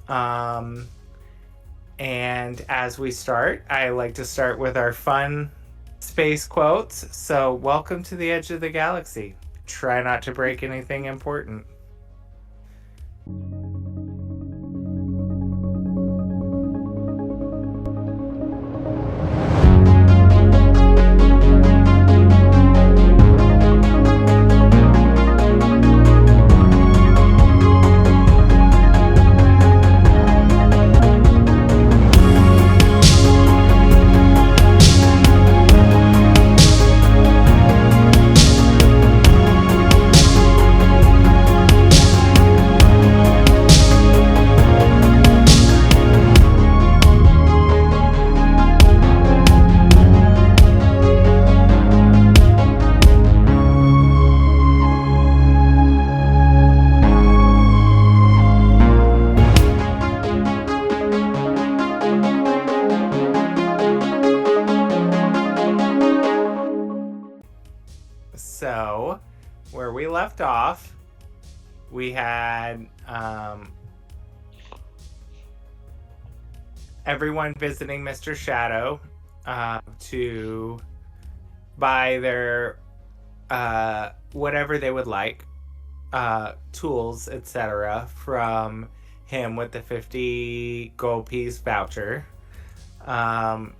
Um, and as we start, I like to start with our fun space quotes. So, welcome to the edge of the galaxy. Try not to break anything important. So, where we left off, we had everyone visiting Mr. Shadow to buy their whatever they would like, tools, etc., from him with the 50 gold piece voucher. Anya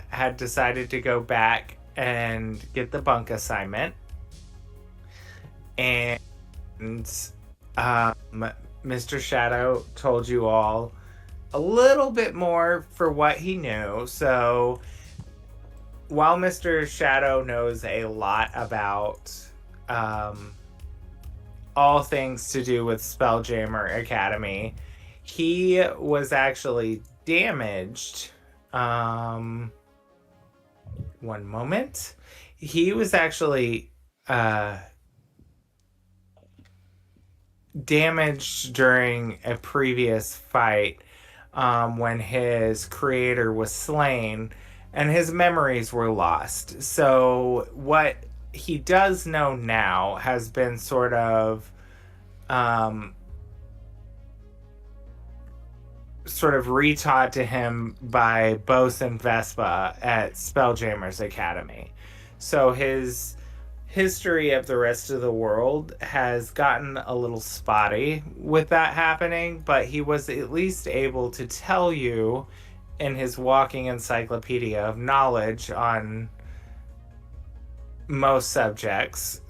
had decided to go back and get the bunk assignment. And Mr. Shadow told you all a little bit more for what he knew. So while Mr. Shadow knows a lot about all things to do with Spelljammer Academy, he was actually damaged. One moment. He was actually damaged during a previous fight when his creator was slain and his memories were lost. So what he does know now has been sort of retaught to him by Bose and Vespa at Spelljammer's Academy. So his history of the rest of the world has gotten a little spotty with that happening, but he was at least able to tell you in his walking encyclopedia of knowledge on most subjects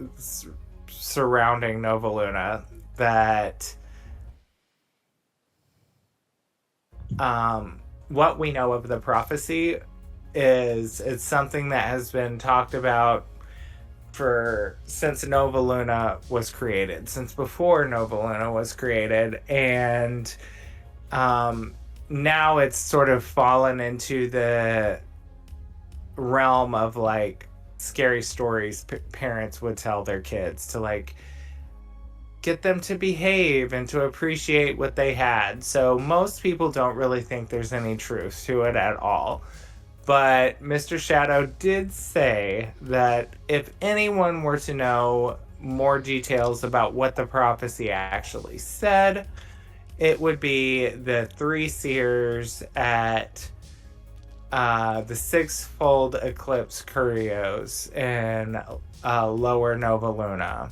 surrounding Nova Luna that what we know of the prophecy is it's something that has been talked about since Nova Luna was created, since before Nova Luna was created, and now it's sort of fallen into the realm of like scary stories parents would tell their kids to like get them to behave and to appreciate what they had. So most people don't really think there's any truth to it at all. But Mr. Shadow did say that if anyone were to know more details about what the prophecy actually said, it would be the three seers at the six-fold eclipse curios in Lower Nova Luna,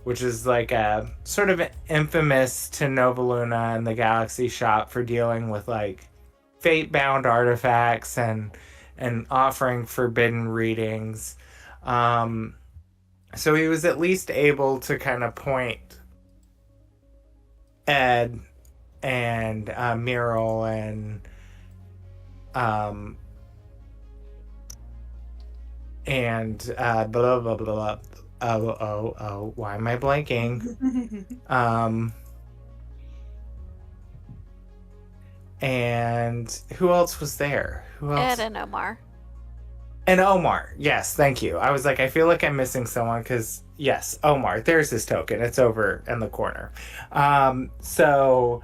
which is like a sort of infamous to Nova Luna and the Galaxy Shop for dealing with like fate-bound artifacts and offering forbidden readings. So he was at least able to kind of point Ed and Muriel and blah blah blah. Oh, why am I blanking? And who else was there? Who else? Ed and Omar. And Omar. Yes, thank you. I was like, I feel like I'm missing someone because, yes, Omar. There's his token. It's over in the corner. So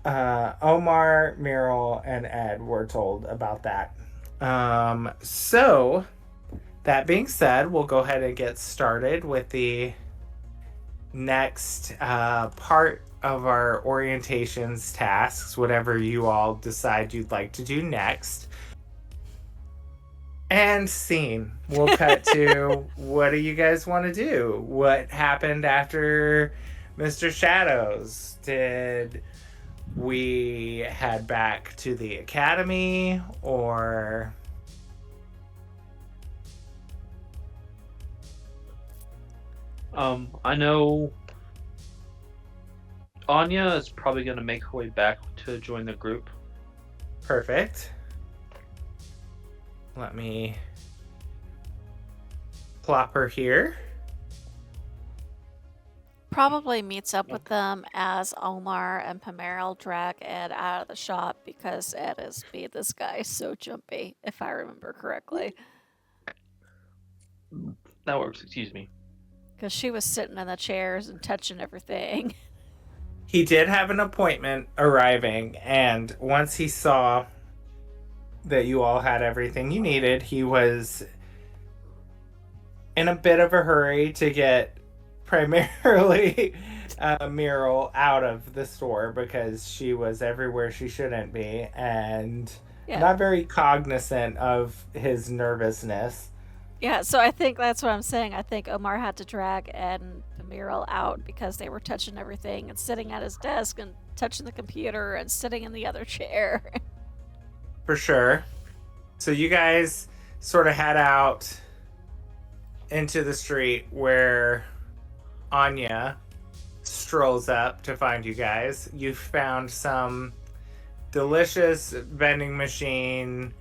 Omar, Muriel, and Ed were told about that. So that being said, we'll go ahead and get started with the next part of our orientations tasks, whatever you all decide you'd like to do next. And scene. We'll cut to what do you guys want to do? What happened after Mr. Shadows? Did we head back to the academy, or I know Anya is probably going to make her way back to join the group. perfect? Let me plop her here. Probably meets up with them as Omar and Pameral drag Ed out of the shop because Ed has made this guy so jumpy, if I remember correctly. That works, excuse me. Because she was sitting in the chairs and touching everything. He did have an appointment arriving, and once he saw that you all had everything you needed, he was in a bit of a hurry to get primarily Meryl out of the store because she was everywhere she shouldn't be and not very cognizant of his nervousness. Yeah, so I think that's what I'm saying. I think Omar had to drag Ed and Pameral out because they were touching everything and sitting at his desk and touching the computer and sitting in the other chair. For sure. So you guys sort of head out into the street where Anya strolls up to find you guys. You found some delicious vending machine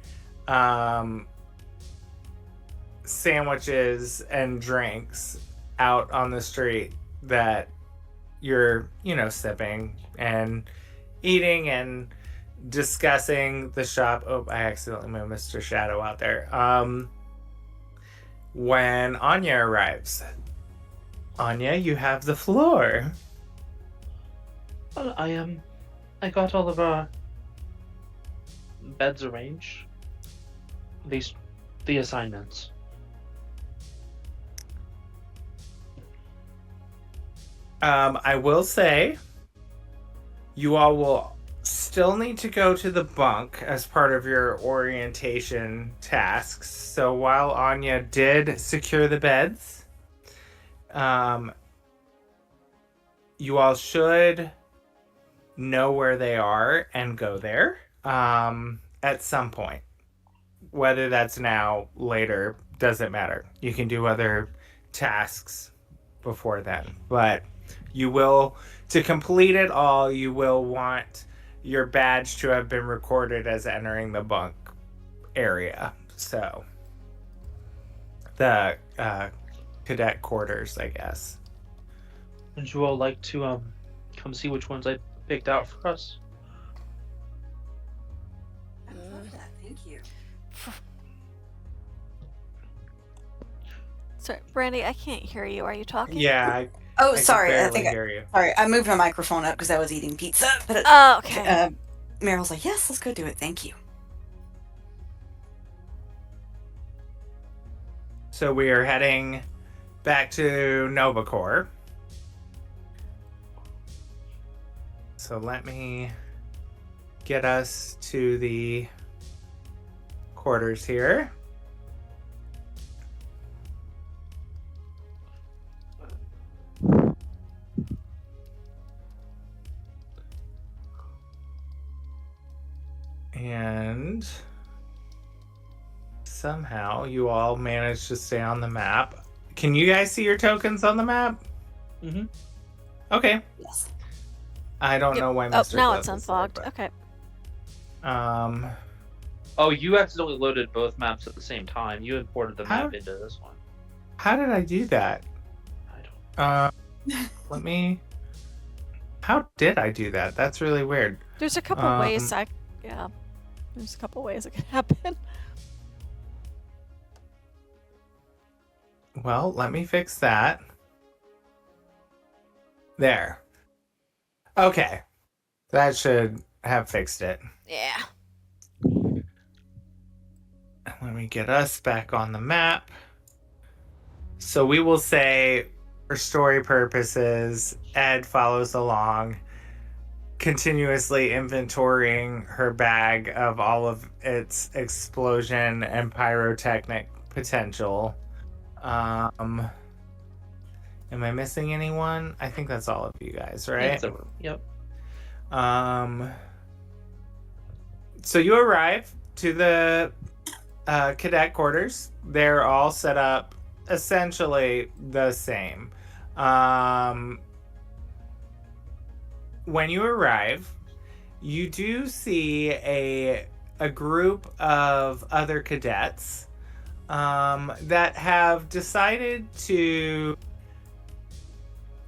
sandwiches and drinks out on the street that you're, sipping and eating and discussing the shop. Oh, I accidentally moved Mr. Shadow out there. When Anya arrives. Anya, you have the floor. Well, I got all of our beds arranged. At least the assignments. I will say, you all will still need to go to the bunk as part of your orientation tasks. So while Anya did secure the beds, you all should know where they are and go there at some point. Whether that's now, later, doesn't matter. You can do other tasks before then. But you will, to complete it all, you will want your badge to have been recorded as entering the bunk area. So, the cadet quarters, I guess. Would you all like to come see which ones I picked out for us? I love that. Thank you. Sorry, Brandy, I can't hear you. Are you talking? Yeah. Oh, I sorry. Can I barely think hear you. sorry. I moved my microphone up because I was eating pizza. But Oh, okay. Meryl's like, yes, let's go do it. Thank you. So we are heading back to Novacor. So let me get us to the quarters here. And somehow you all managed to stay on the map. Can you guys see your tokens on the map? Mm-hmm. Okay. Yes. I don't know why Mr. Now Cliff it's is there, unfogged. but- Okay. Oh, you accidentally loaded both maps at the same time. You imported the How- map into this one. How did I do that? I don't. Let me. How did I do that? That's really weird. There's a couple ways There's a couple ways it could happen. Well, let me fix that. There. Okay. That should have fixed it. Yeah. Let me get us back on the map. So we will say, for story purposes, Ed follows along continuously inventorying her bag of all of its explosion and pyrotechnic potential. Am I missing anyone? I think that's all of you guys, right? Yeah, it's over. Yep. So you arrive to the cadet quarters. They're all set up essentially the same. When you arrive, you do see a group of other cadets that have decided to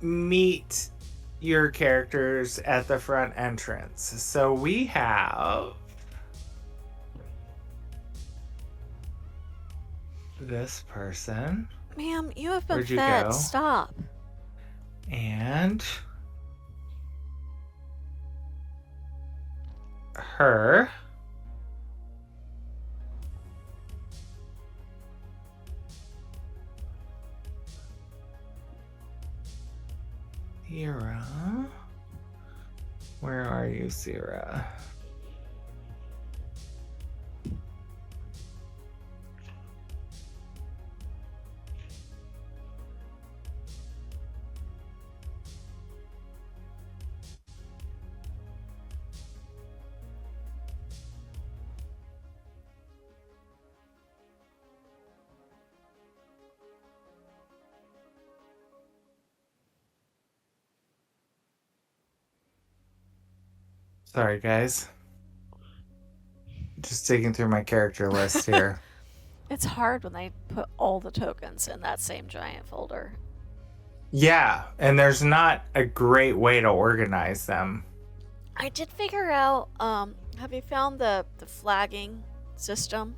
meet your characters at the front entrance. So we have this person. Ma'am, you have been Where'd you fed. go? Stop. And her. Sierra. Where are you, Sierra? Sorry, guys. Just digging through my character list here. It's hard when they put all the tokens in that same giant folder. Yeah, and there's not a great way to organize them. I did figure out, have you found the flagging system?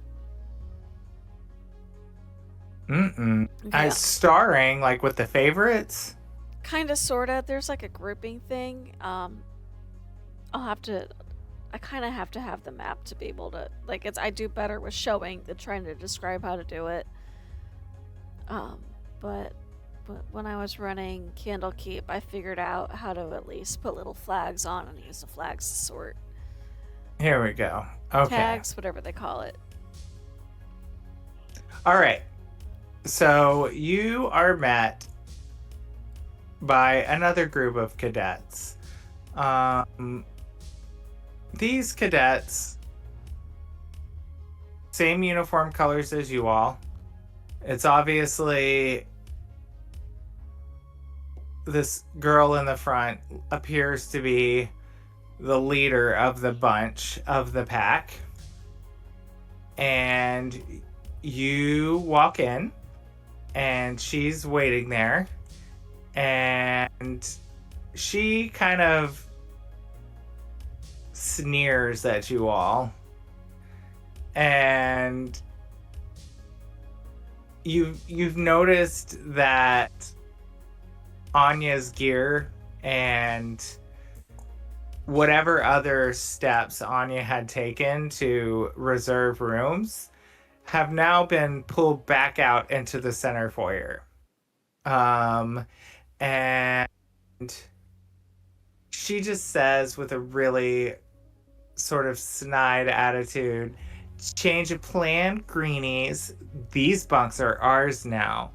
Mm-mm. Yeah. Starring, like, with the favorites? Kinda, sorta. There's like a grouping thing. I kind of have to have the map to be able to, like, I do better with showing than trying to describe how to do it. But when I was running Candlekeep, I figured out how to at least put little flags on and use the flags to sort. Here we go. Okay. Tags, whatever they call it. All right. So you are met by another group of cadets. These cadets, same uniform colors as you all. It's obviously this girl in the front appears to be the leader of the bunch, of the pack. And you walk in, and she's waiting there. And she kind of sneers at you all, and you've noticed that Anya's gear and whatever other steps Anya had taken to reserve rooms have now been pulled back out into the center foyer. And she just says with a really sort of snide attitude, "Change of plan, greenies. These bunks are ours now.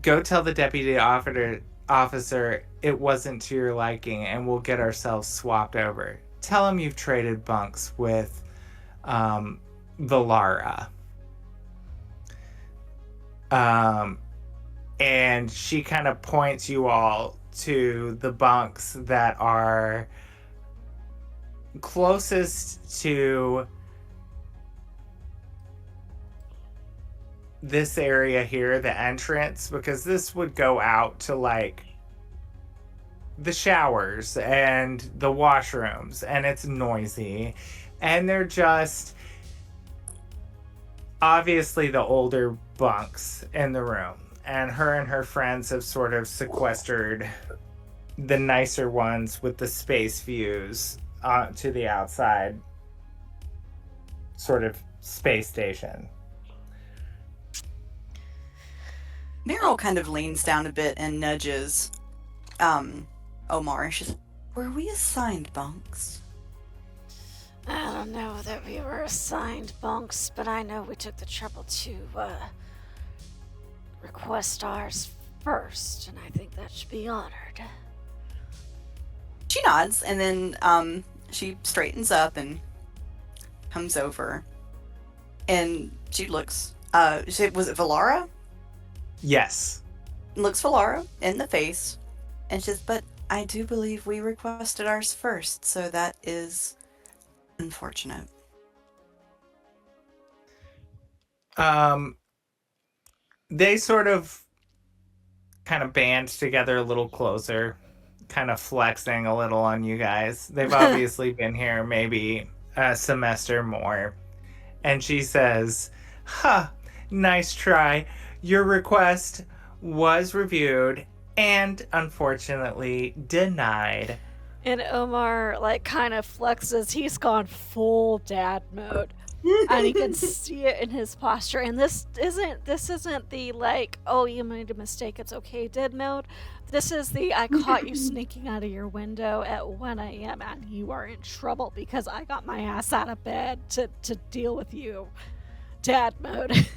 Go tell the deputy officer it wasn't to your liking, and we'll get ourselves swapped over. Tell him you've traded bunks with the Lara." And she kind of points you all to the bunks that are closest to this area here, the entrance, because this would go out to like the showers and the washrooms, and it's noisy, and they're just obviously the older bunks in the room. And her friends have sort of sequestered the nicer ones with the space views to the outside sort of space station. Meryl kind of leans down a bit and nudges Omar. She's, Were we assigned bunks? I don't know that we were assigned bunks, but I know we took the trouble to request ours first, and I think that should be honored. She nods, and then she straightens up and comes over. And she looks, was it Valara? Yes. Looks Valara in the face, and says, but I do believe we requested ours first, so that is unfortunate. They sort of kind of band together a little closer, kind of flexing a little on you guys. They've obviously been here maybe a semester more. And she says, nice try. Your request was reviewed and unfortunately denied. And Omar, like, kind of flexes. He's gone full dad mode. And you can see it in his posture. And this isn't the, like, oh, you made a mistake, it's okay, dad mode. This is the, I caught you sneaking out of your window at 1 a.m. and you are in trouble because I got my ass out of bed to deal with you. Dad mode.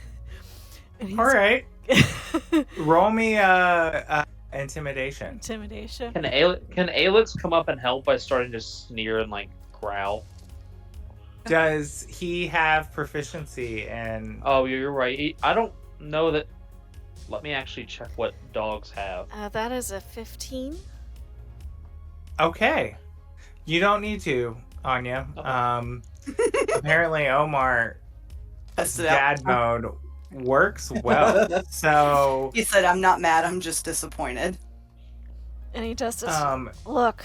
All right. Roll me intimidation. Intimidation. Can Alex come up and help by starting to sneer and like growl? Does he have proficiency in... Oh, you're right. I don't know that. Let me actually check what dogs have. That is a 15. Okay. You don't need to, Anya. Apparently Omar dad mode works well. So He said, I'm not mad, I'm just disappointed. And he does this. Look,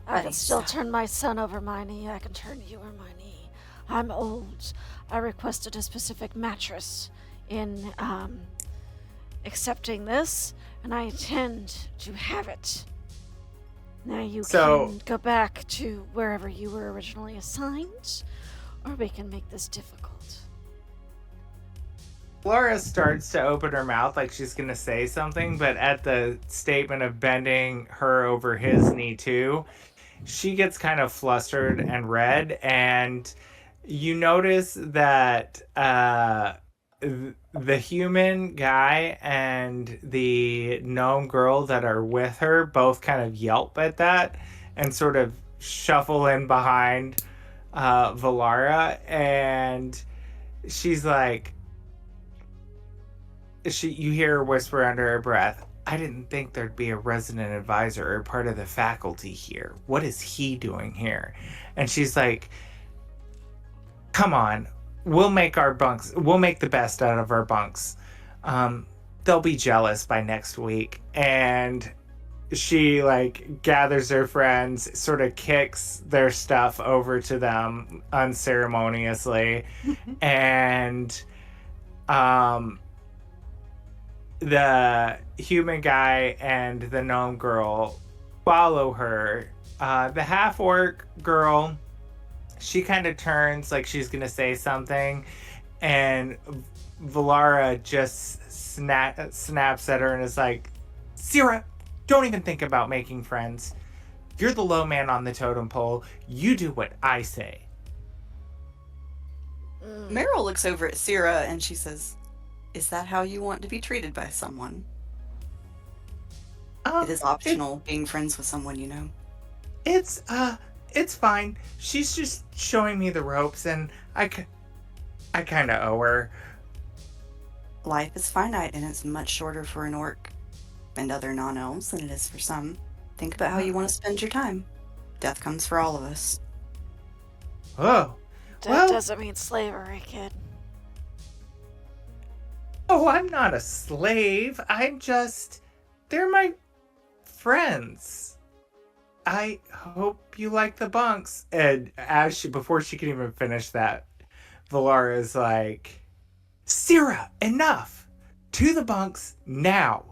I can still turn my son over my knee. I can turn you over my knee. I'm old. I requested a specific mattress in accepting this, and I intend to have it. Now you can go back to wherever you were originally assigned, or we can make this difficult. Laura starts to open her mouth like she's going to say something, but at the statement of bending her over his knee too, she gets kind of flustered and red, and you notice that the human guy and the gnome girl that are with her both kind of yelp at that and sort of shuffle in behind Valara, and she's like, you hear her whisper under her breath, I didn't think there'd be a resident advisor or part of the faculty here. What is he doing here? And she's like, come on, we'll make the best out of our bunks. They'll be jealous by next week. And she like gathers her friends, sort of kicks their stuff over to them unceremoniously. And the human guy and the gnome girl follow her. The half-orc girl, she kind of turns like she's gonna say something, and Valara just snaps at her and is like, Syrah, don't even think about making friends. You're the low man on the totem pole. You do what I say. Meryl looks over at Syrah and she says, is that how you want to be treated by someone? It is optional being friends with someone you know. It's fine. She's just showing me the ropes, and I kind of owe her. Life is finite, and it's much shorter for an orc and other non-elves than it is for some. Think about how you want to spend your time. Death comes for all of us. Oh. That doesn't mean slavery, kid. Oh, I'm not a slave. They're my friends. I hope you like the bunks. And before she can even finish that, Valara is like, Syrah, enough! To the bunks now!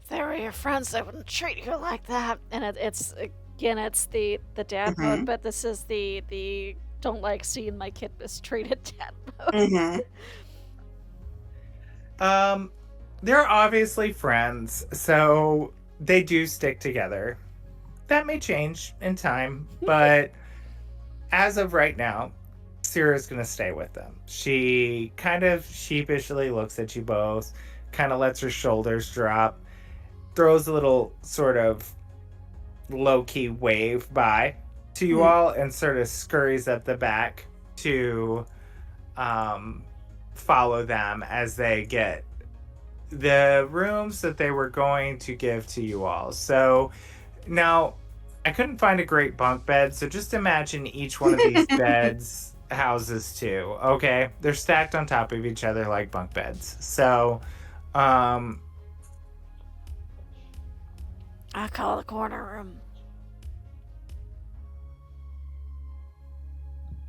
If they were your friends, they wouldn't treat you like that. And it's the dad mode, but this is the don't like seeing my kid mistreated dad mode. They're obviously friends, so they do stick together. that may change in time, but as of right now, Sierra's gonna stay with them. She kind of sheepishly looks at you both, kind of lets her shoulders drop, throws a little sort of low-key wave by to you all, and sort of scurries up the back to follow them as they get the rooms that they were going to give to you all. So now I couldn't find a great bunk bed, so just imagine each one of these beds houses two. Okay, they're stacked on top of each other like bunk beds. So I call it the corner room.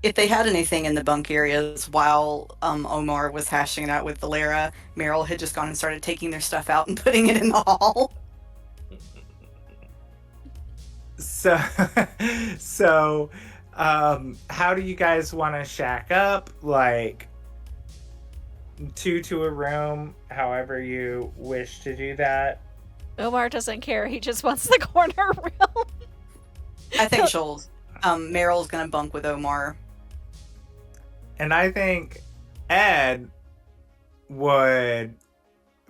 If they had anything in the bunk areas while Omar was hashing it out with Valera, Meryl had just gone and started taking their stuff out and putting it in the hall. So how do you guys want to shack up? Like, two to a room, however you wish to do that. Omar doesn't care. He just wants the corner room. I think Meryl's gonna bunk with Omar. And I think Ed would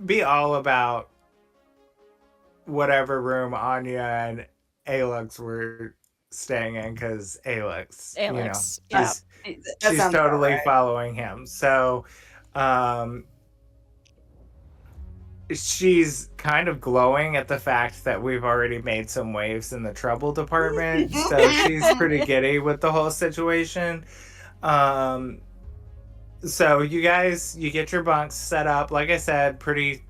be all about whatever room Anya and Alex were staying in, because Alex, Alex, she's totally following him. So she's kind of glowing at the fact that we've already made some waves in the trouble department. So she's pretty giddy with the whole situation. So you guys, you get your bunks set up. Like I said, pretty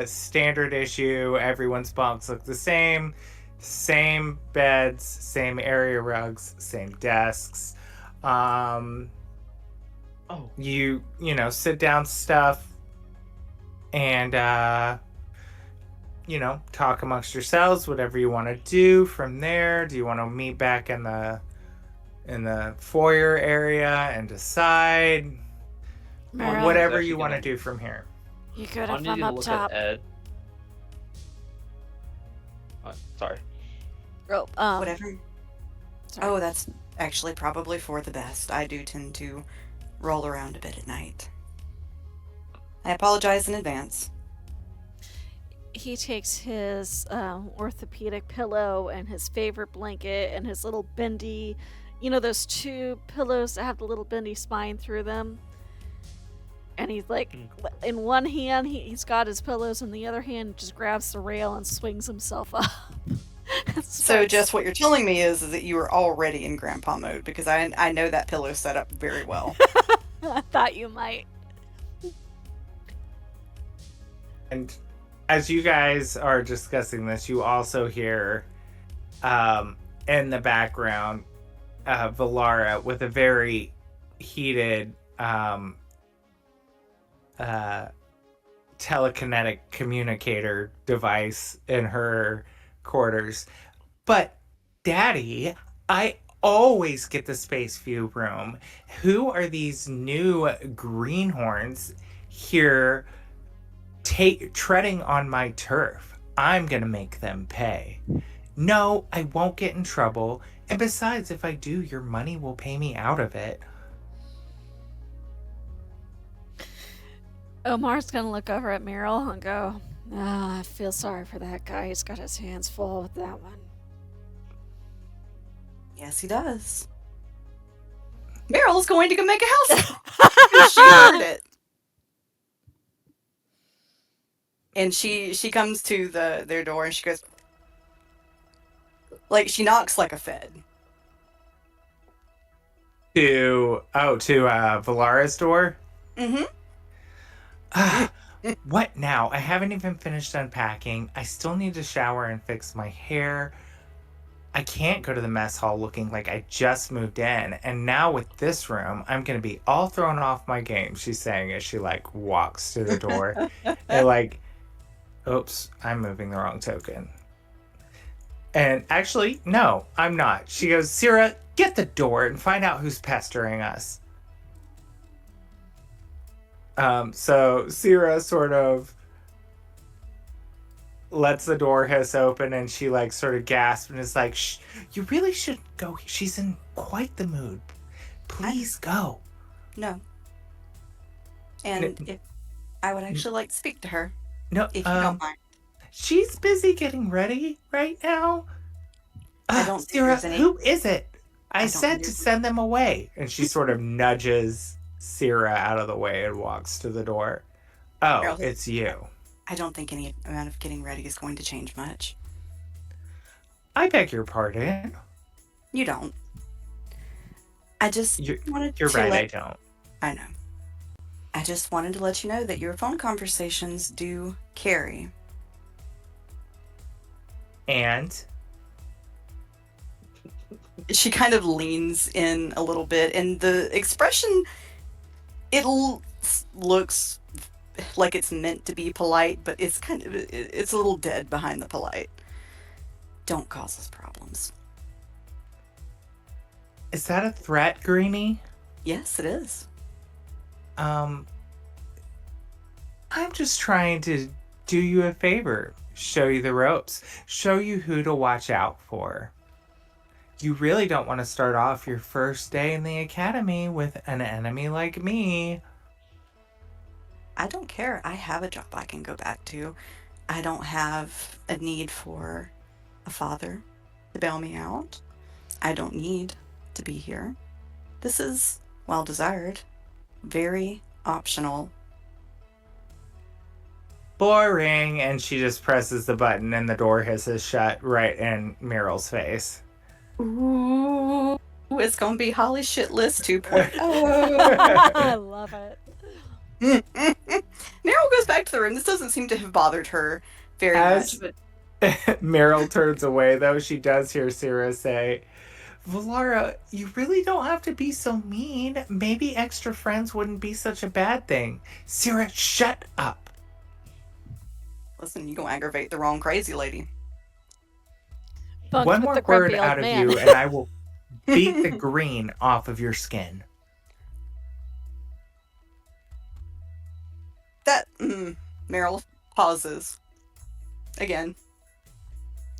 standard issue. Everyone's bunks look the same. Same beds, same area rugs, same desks. You sit down stuff and talk amongst yourselves, whatever you want to do from there. Do you want to meet back in the foyer area and decide? Meryl, Whatever you want to do from here. You could I'm if I'm up look top. at Ed. Sorry. Oh, Whatever. sorry. Oh, that's actually probably for the best. I do tend to roll around a bit at night. I apologize in advance. He takes his orthopedic pillow and his favorite blanket and his little bendy, those two pillows that have the little bendy spine through them. And he's like, in one hand, he's got his pillows, in the other hand, just grabs the rail and swings himself up. So, Jess, what you're telling me is that you are already in grandpa mode, because I know that pillow setup very well. I thought you might. And as you guys are discussing this, you also hear in the background Valara with a very heated telekinetic communicator device in her quarters. But Daddy, I always get the space view room. Who are these new greenhorns here treading on my turf? I'm gonna make them pay. No, I won't get in trouble. And besides, if I do, your money will pay me out of it. Omar's gonna look over at Meryl and go, I feel sorry for that guy. He's got his hands full with that one. Yes, he does. Meryl's going to go make a house. She heard it. And she comes to their door and she goes, she knocks like a Fed. To Valara's door? Mm-hmm. What now? I haven't even finished unpacking. I still need to shower and fix my hair. I can't go to the mess hall looking like I just moved in. And now with this room, I'm going to be all thrown off my game, she's saying as she walks to the door. And oops, I'm moving the wrong token. And actually, no, I'm not. She goes, Sierra, get the door and find out who's pestering us. So Sierra sort of lets the door hiss open, and she like sort of gasps and is like, "Shh, you really should go. She's in quite the mood. Please go." No. And if I would actually like to speak to her, No, if you don't mind. she's busy getting ready right now. I don't think Sarah, there's any- who is it? I don't said think to there's- send them away. And she sort of nudges Sierra out of the way and walks to the door. Oh, Girl, it's you. I don't think any amount of getting ready is going to change much. I beg your pardon. You don't. I just You're, wanted you're to right, let... I don't. I know. I just wanted to let you know that your phone conversations do carry. And She kind of leans in a little bit, and the expression, it looks like it's meant to be polite, but it's it's a little dead behind the polite. Don't cause us problems. is that a threat, Greenie? Yes, it is. I'm just trying to do you a favor. Show you the ropes. Show you who to watch out for. You really don't want to start off your first day in the academy with an enemy like me. I don't care. I have a job I can go back to. I don't have a need for a father to bail me out. I don't need to be here. This is well desired, very optional. Boring. And she just presses the button and the door hisses shut right in Meryl's face. Ooh, it's gonna be Holly shit list 2.0. I love it. Meryl goes back to the room. This doesn't seem to have bothered her very As- much. Meryl turns away, though. She does hear Sarah say, Valara, you really don't have to be so mean. Maybe extra friends wouldn't be such a bad thing. Sarah, shut up. Listen, you gonna aggravate the wrong crazy lady. Bunk One with more the word grumpy out old of man. you, and I will beat the green off of your skin. Meryl pauses. Again.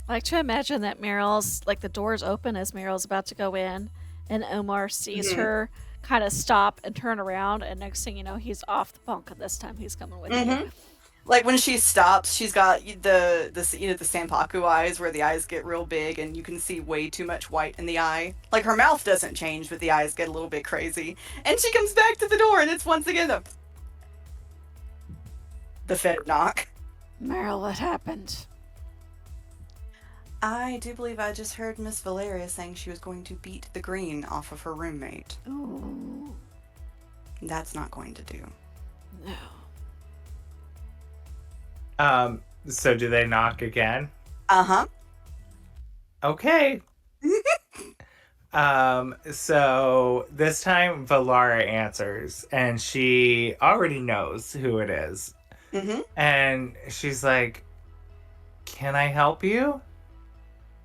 I like to imagine that Meryl's, like, the door's open as Meryl's about to go in, and Omar sees her kind of stop and turn around, and next thing you know, he's off the bunk, and this time he's coming with you. Like when she stops, she's got the Sanpaku eyes where the eyes get real big and you can see way too much white in the eye. Like her mouth doesn't change, but the eyes get a little bit crazy. And she comes back to the door and it's once again the Fed knock. Meryl, what happened? I do believe I just heard Miss Valeria saying she was going to beat the green off of her roommate. Ooh, That's not going to do. no. So do they knock again? Uh-huh. Okay. So this time Valara answers, and she already knows who it is. Mm-hmm. And she's like, can I help you?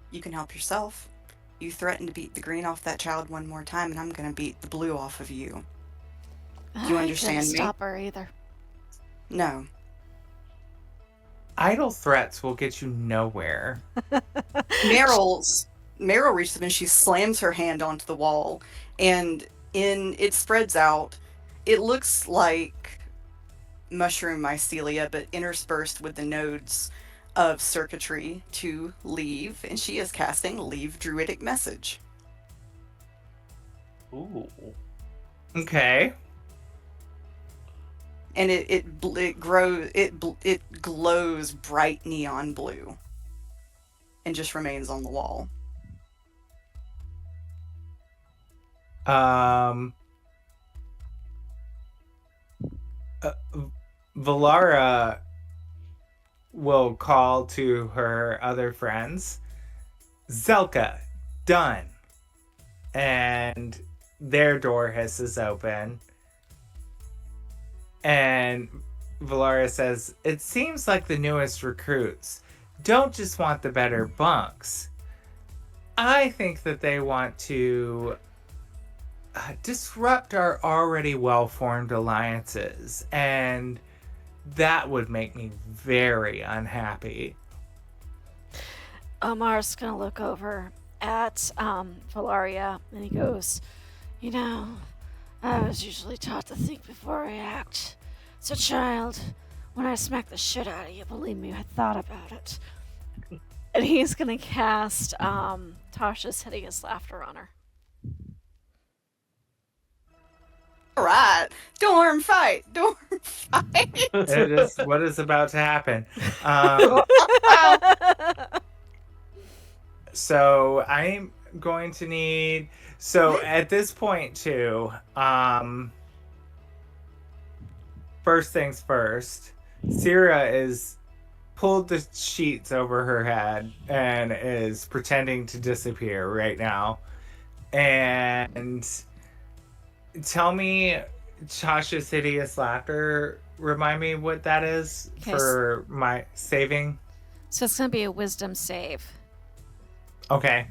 You can help yourself. You threatened to beat the green off that child one more time, and I'm going to beat the blue off of you. You I understand couldn't me? stop her either. No. Idle threats will get you nowhere. Meryl reaches up and she slams her hand onto the wall, and it spreads out. It looks like mushroom mycelia, but interspersed with the nodes of circuitry to leave, and she is casting Leave Druidic Message. Ooh. Okay. And it glows bright neon blue, and just remains on the wall. Valara will call to her other friends. Zelka, done. And their door hisses open. And Valara says, it seems like the newest recruits don't just want the better bunks. I think that they want to disrupt our already well-formed alliances, and that would make me very unhappy. Omar's gonna look over at Valaria, and he goes, "You know, I was usually taught to think before I act. So, child, when I smack the shit out of you, believe me, I thought about it." And he's gonna cast Tasha's Hideous Laughter on her. All right, dorm fight, dorm fight. It is what is about to happen. So I'm going to need. So at this point, too, first things first, Sierra is pulled the sheets over her head and is pretending to disappear right now. And tell me, Tasha's Hideous Laughter, remind me what that is for my saving. So it's gonna be a wisdom save. Okay.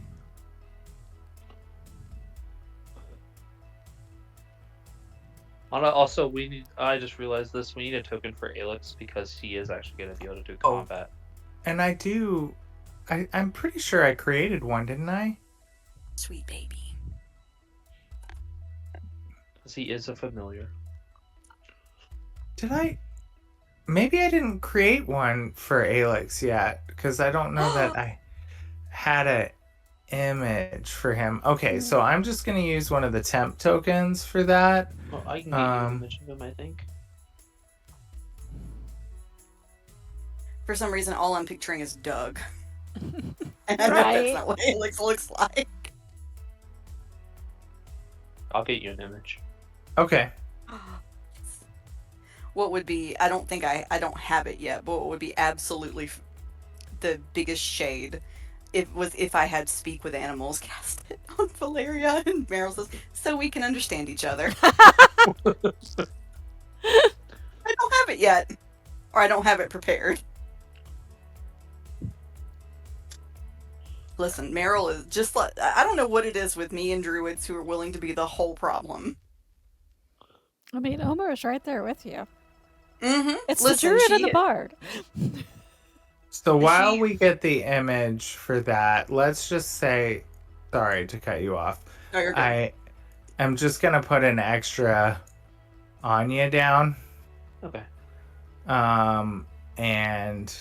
Also, I just realized this. We need a token for Alex because he is actually going to be able to do combat. And I'm pretty sure I created one, didn't I? Sweet baby. Because he is a familiar. Did I? Maybe I didn't create one for Alex yet, because I don't know that I had an image for him. Okay, so I'm just going to use one of the temp tokens for that. Well, I can get you an image of him, I think. For some reason, all I'm picturing is Doug. And I know that's not what Alex looks like. I'll get you an image. Okay. What would be, I don't don't have it yet, but what would be absolutely the biggest shade if I had Speak with Animals cast it on Valeria, and Meryl says, so we can understand each other. I don't have it yet. Or I don't have it prepared. Listen, Meryl is just like, I don't know what it is with me and druids who are willing to be the whole problem. I mean, Omar is right there with you. Mm-hmm. It's the druid and the bard. So while we get the image for that, let's just say, sorry to cut you off. No, you're good. I am just going to put an extra Anya down. Okay. And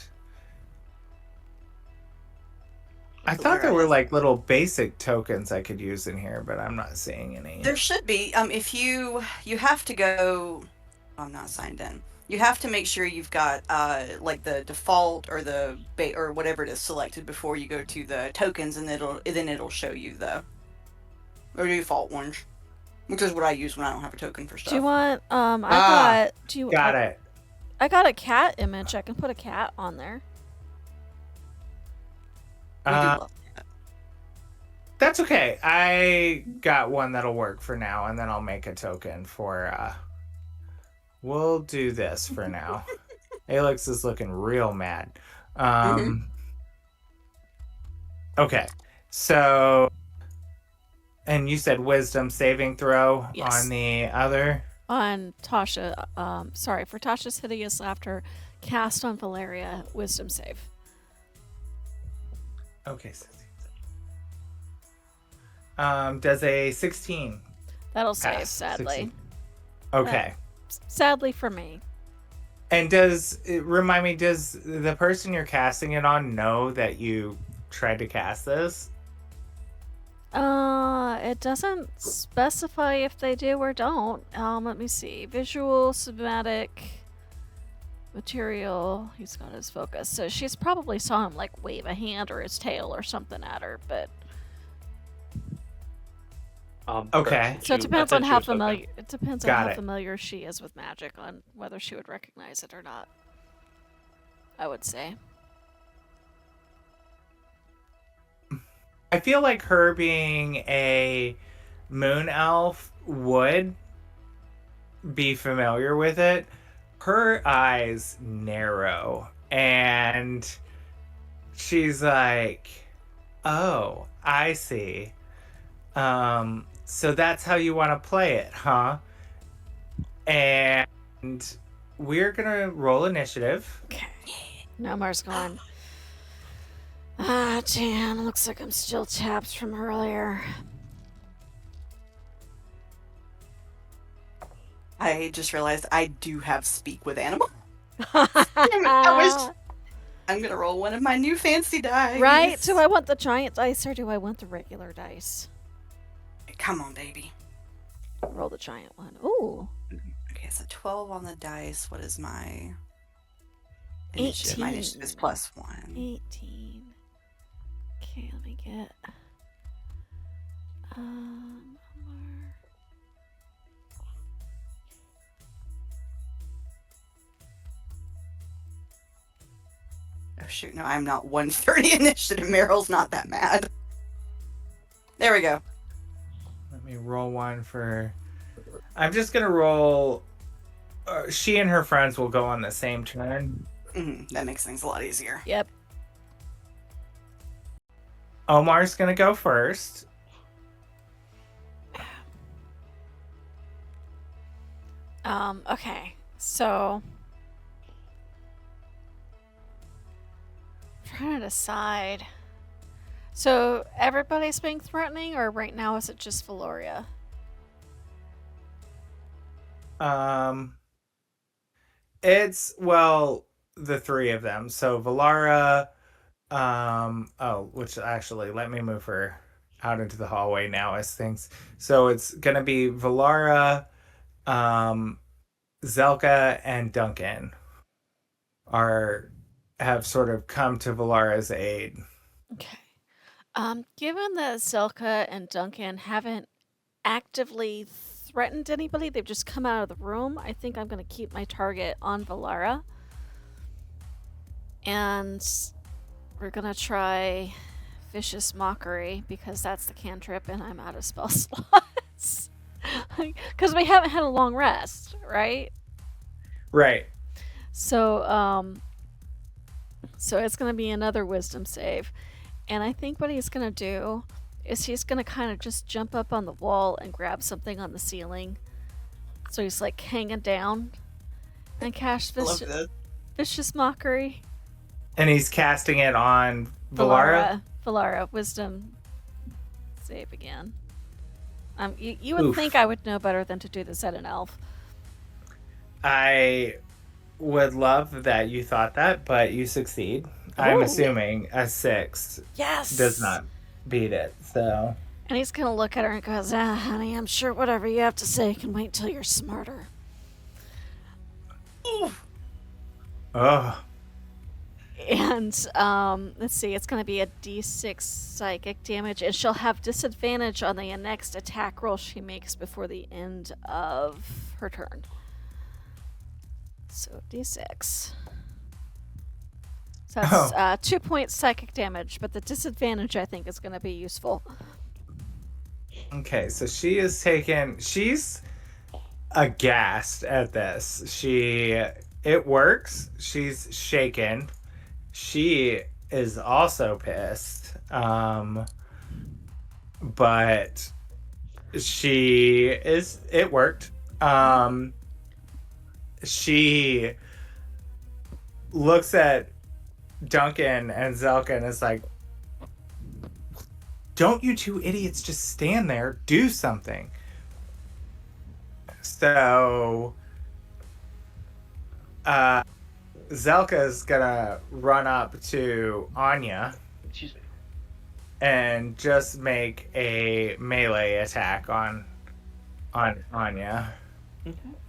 I thought there were like little basic tokens I could use in here, but I'm not seeing any. There should be. If you have to go, I'm not signed in. You have to make sure you've got like the default or the or whatever it is selected before you go to the tokens, and then it'll show you the default ones, which is what I use when I don't have a token for stuff. Do you want? Got it. I got a cat image. I can put a cat on there. We do love that. That's okay. I got one that'll work for now, and then I'll make a token for. We'll do this for now. Alex is looking real mad. Okay, so, and you said wisdom saving throw on the other? On Tasha, for Tasha's Hideous Laughter, cast on Valeria, wisdom save. Okay. Does a 16 That'll save, pass? sadly. 16. Okay. Sadly for me. And remind me, does the person you're casting it on know that you tried to cast this? It doesn't specify if they do or don't. Let me see. Visual, somatic, material. He's got his focus. So she's probably saw him like wave a hand or his tail or something at her, but okay. so it depends on how familiar. Okay. It depends on how familiar she is with magic, on whether she would recognize it or not. I would say. I feel like her being a moon elf would be familiar with it. Her eyes narrow, and she's like, "Oh, I see. So that's how you want to play it, huh?" And we're gonna roll initiative. Okay. Now Mars going. Ah, damn. Looks like I'm still tapped from earlier. I just realized I do have speak with animal. Damn it, I'm gonna roll one of my new fancy dice. Right? Do I want the giant dice or do I want the regular dice? Come on, baby. Roll the giant one. Ooh. Okay, so 12 on the dice. What is my initiative? 18. My initiative is +1. 18. Okay, let me get. Oh shoot, no, I'm not 130 initiative. Meryl's not that mad. There we go. Let me roll one for... I'm just going to roll... she and her friends will go on the same turn. That makes things a lot easier. Yep. Omar's going to go first. Okay. So... I'm trying to decide. So, everybody's being threatening, or right now is it just Valoria? It's, well, the three of them. So Valara, which actually, let me move her out into the hallway now as things. So it's gonna be Valara, Zelka, and Duncan have sort of come to Valara's aid. Okay. Given that Zelka and Duncan haven't actively threatened anybody, they've just come out of the room, I think I'm going to keep my target on Valara. And we're going to try Vicious Mockery, because that's the cantrip and I'm out of spell slots. Because we haven't had a long rest, right? Right. So, so it's going to be another wisdom save. And I think what he's going to do is he's going to kind of just jump up on the wall and grab something on the ceiling. So he's like hanging down and cast Vicious Mockery. And he's casting it on Valara? Valara, wisdom save again. You would think I would know better than to do this at an elf. I would love that you thought that, but you succeed. I'm assuming a 6 does not beat it, so... And he's gonna look at her and goes, honey, I'm sure whatever you have to say can wait till you're smarter. Oh. And, let's see, it's gonna be a d6 psychic damage, and she'll have disadvantage on the next attack roll she makes before the end of her turn. So, d6. So that's 2 points psychic damage, but the disadvantage, I think, is going to be useful. Okay, so she's aghast at this. It works. She's shaken. She is also pissed. But it worked. She looks at Duncan and Zelka and is like, don't you two idiots just stand there, do something. So Zelka's gonna run up to Anya and just make a melee attack on Anya.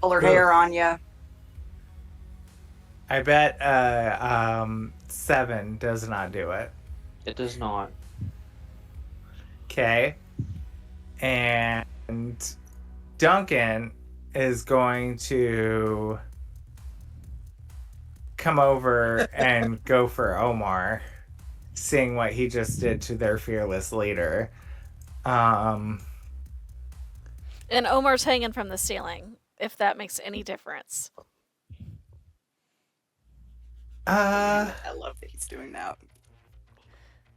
Pull her hair, Anya. I bet 7 does not do it. It does not. Okay. And Duncan is going to come over and go for Omar, seeing what he just did to their fearless leader. And Omar's hanging from the ceiling, if that makes any difference. I love that he's doing that.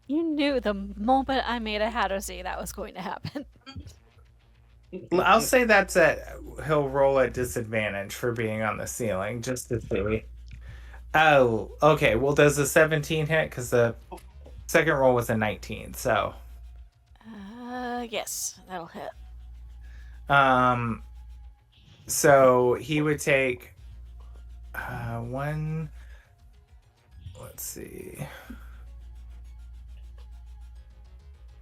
You knew the moment I made a Hadozi that was going to happen. I'll say he'll roll at disadvantage for being on the ceiling, just to see. Oh, okay. Well, does the 17 hit? Because Second roll was a 19, so. Yes, that'll hit. So he would take one. Let's see.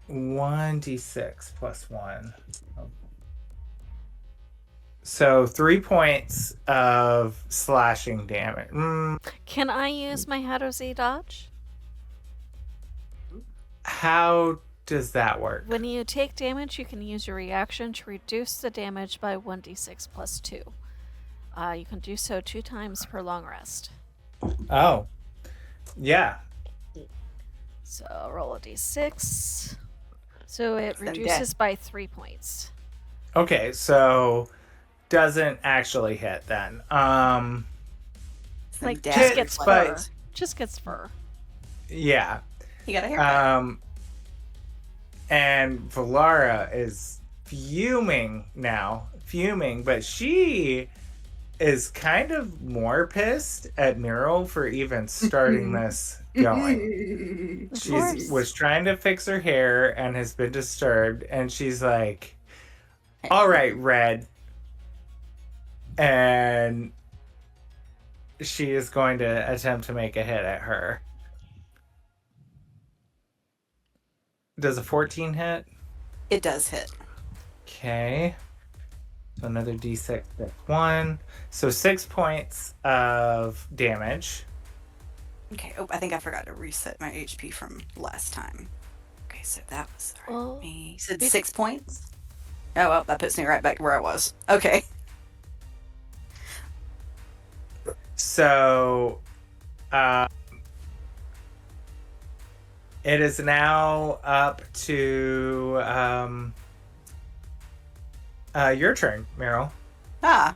1d6 plus 1. So 3 points of slashing damage. Can I use my How to Z dodge? How does that work? When you take damage, you can use your reaction to reduce the damage by 1d6 plus 2. You can do so 2 times per long rest. Oh. Yeah. So roll a d6. So it Then reduces by 3 points. Okay, so doesn't actually hit then. Like, Dad just gets but- fur. Just gets fur. Yeah. He got a haircut. And Valara is fuming now. But she is kind of more pissed at Meryl for even starting this going. Of She course. was trying to fix her hair and has been disturbed, and she's like, all right, Red. And she is going to attempt to make a hit at her. Does a 14 hit? It does hit. Okay. So another d6 plus 1. So 6 points of damage. Okay. Oh, I think I forgot to reset my HP from last time. Okay, so that was Oh. me. You said 6 points? Oh, well, that puts me right back where I was. Okay. So it is now up to your turn, Meryl. Ah.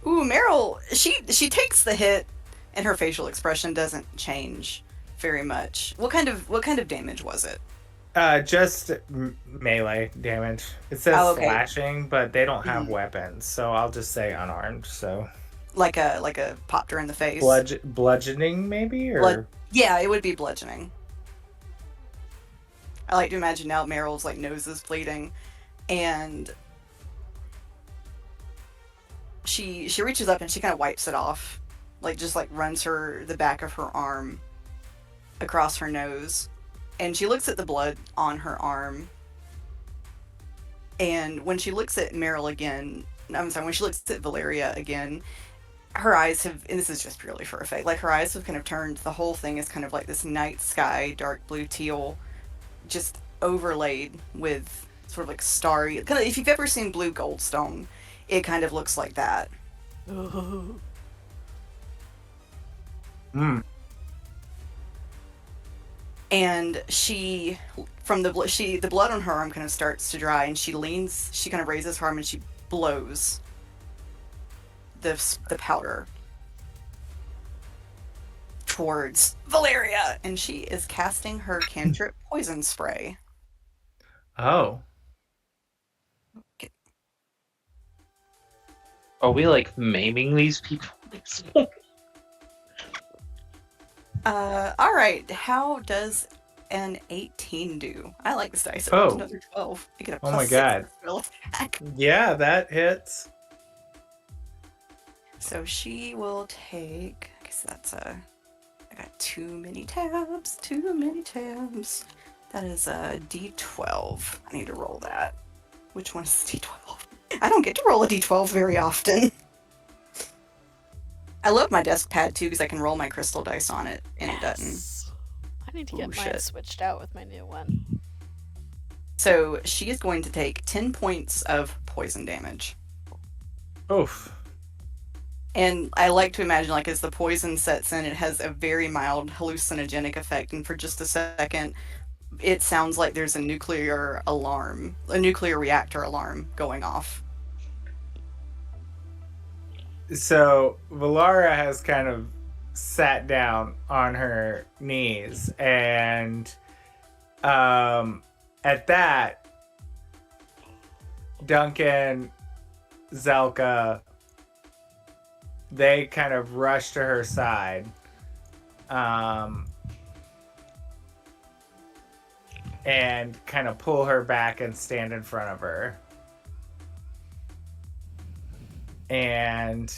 Ooh, Meryl, she takes the hit and her facial expression doesn't change very much. What kind of damage was it? Just melee damage. It says Oh, okay. slashing, but they don't have Mhm. weapons, so I'll just say unarmed. So Like a popped her in the face. bludgeoning, maybe, or Blood- Yeah, it would be bludgeoning. I like to imagine now Meryl's like nose is bleeding, and she reaches up and she kind of wipes it off, like just like runs the back of her arm across her nose, and she looks at the blood on her arm. And when she looks at Meryl again, I'm sorry, when she looks at Valeria again, her eyes have, and this is just purely for effect, like her eyes have kind of turned, the whole thing is kind of like this night sky, dark blue teal, just overlaid with sort of like starry, kind of, if you've ever seen blue goldstone, it kind of looks like that. And she, from the blood on her arm kind of starts to dry, and she kind of raises her arm and she blows the powder towards Valeria, and she is casting her cantrip poison spray. oh, Are we like maiming these people? All right. How does an 18 do? I like this dice. Oh. Another 12. I get a Oh my +6 God. spell attack. yeah, that hits. So she will take. I guess that's I got too many tabs. Too many tabs. That is a D12. I need to roll that. Which one is D12? I don't get to roll a D12 very often. I love my desk pad too because I can roll my crystal dice on it and it doesn't. Yes. I need to get Ooh, mine shit. switched out with my new one. So she is going to take 10 points of poison damage. Oof. And I like to imagine, like, as the poison sets in, it has a very mild hallucinogenic effect. And for just a second, it sounds like there's a nuclear reactor alarm going off. So Valara has kind of sat down on her knees, and at that, Duncan, Zelka, they kind of rush to her side. and kind of pull her back and stand in front of her. And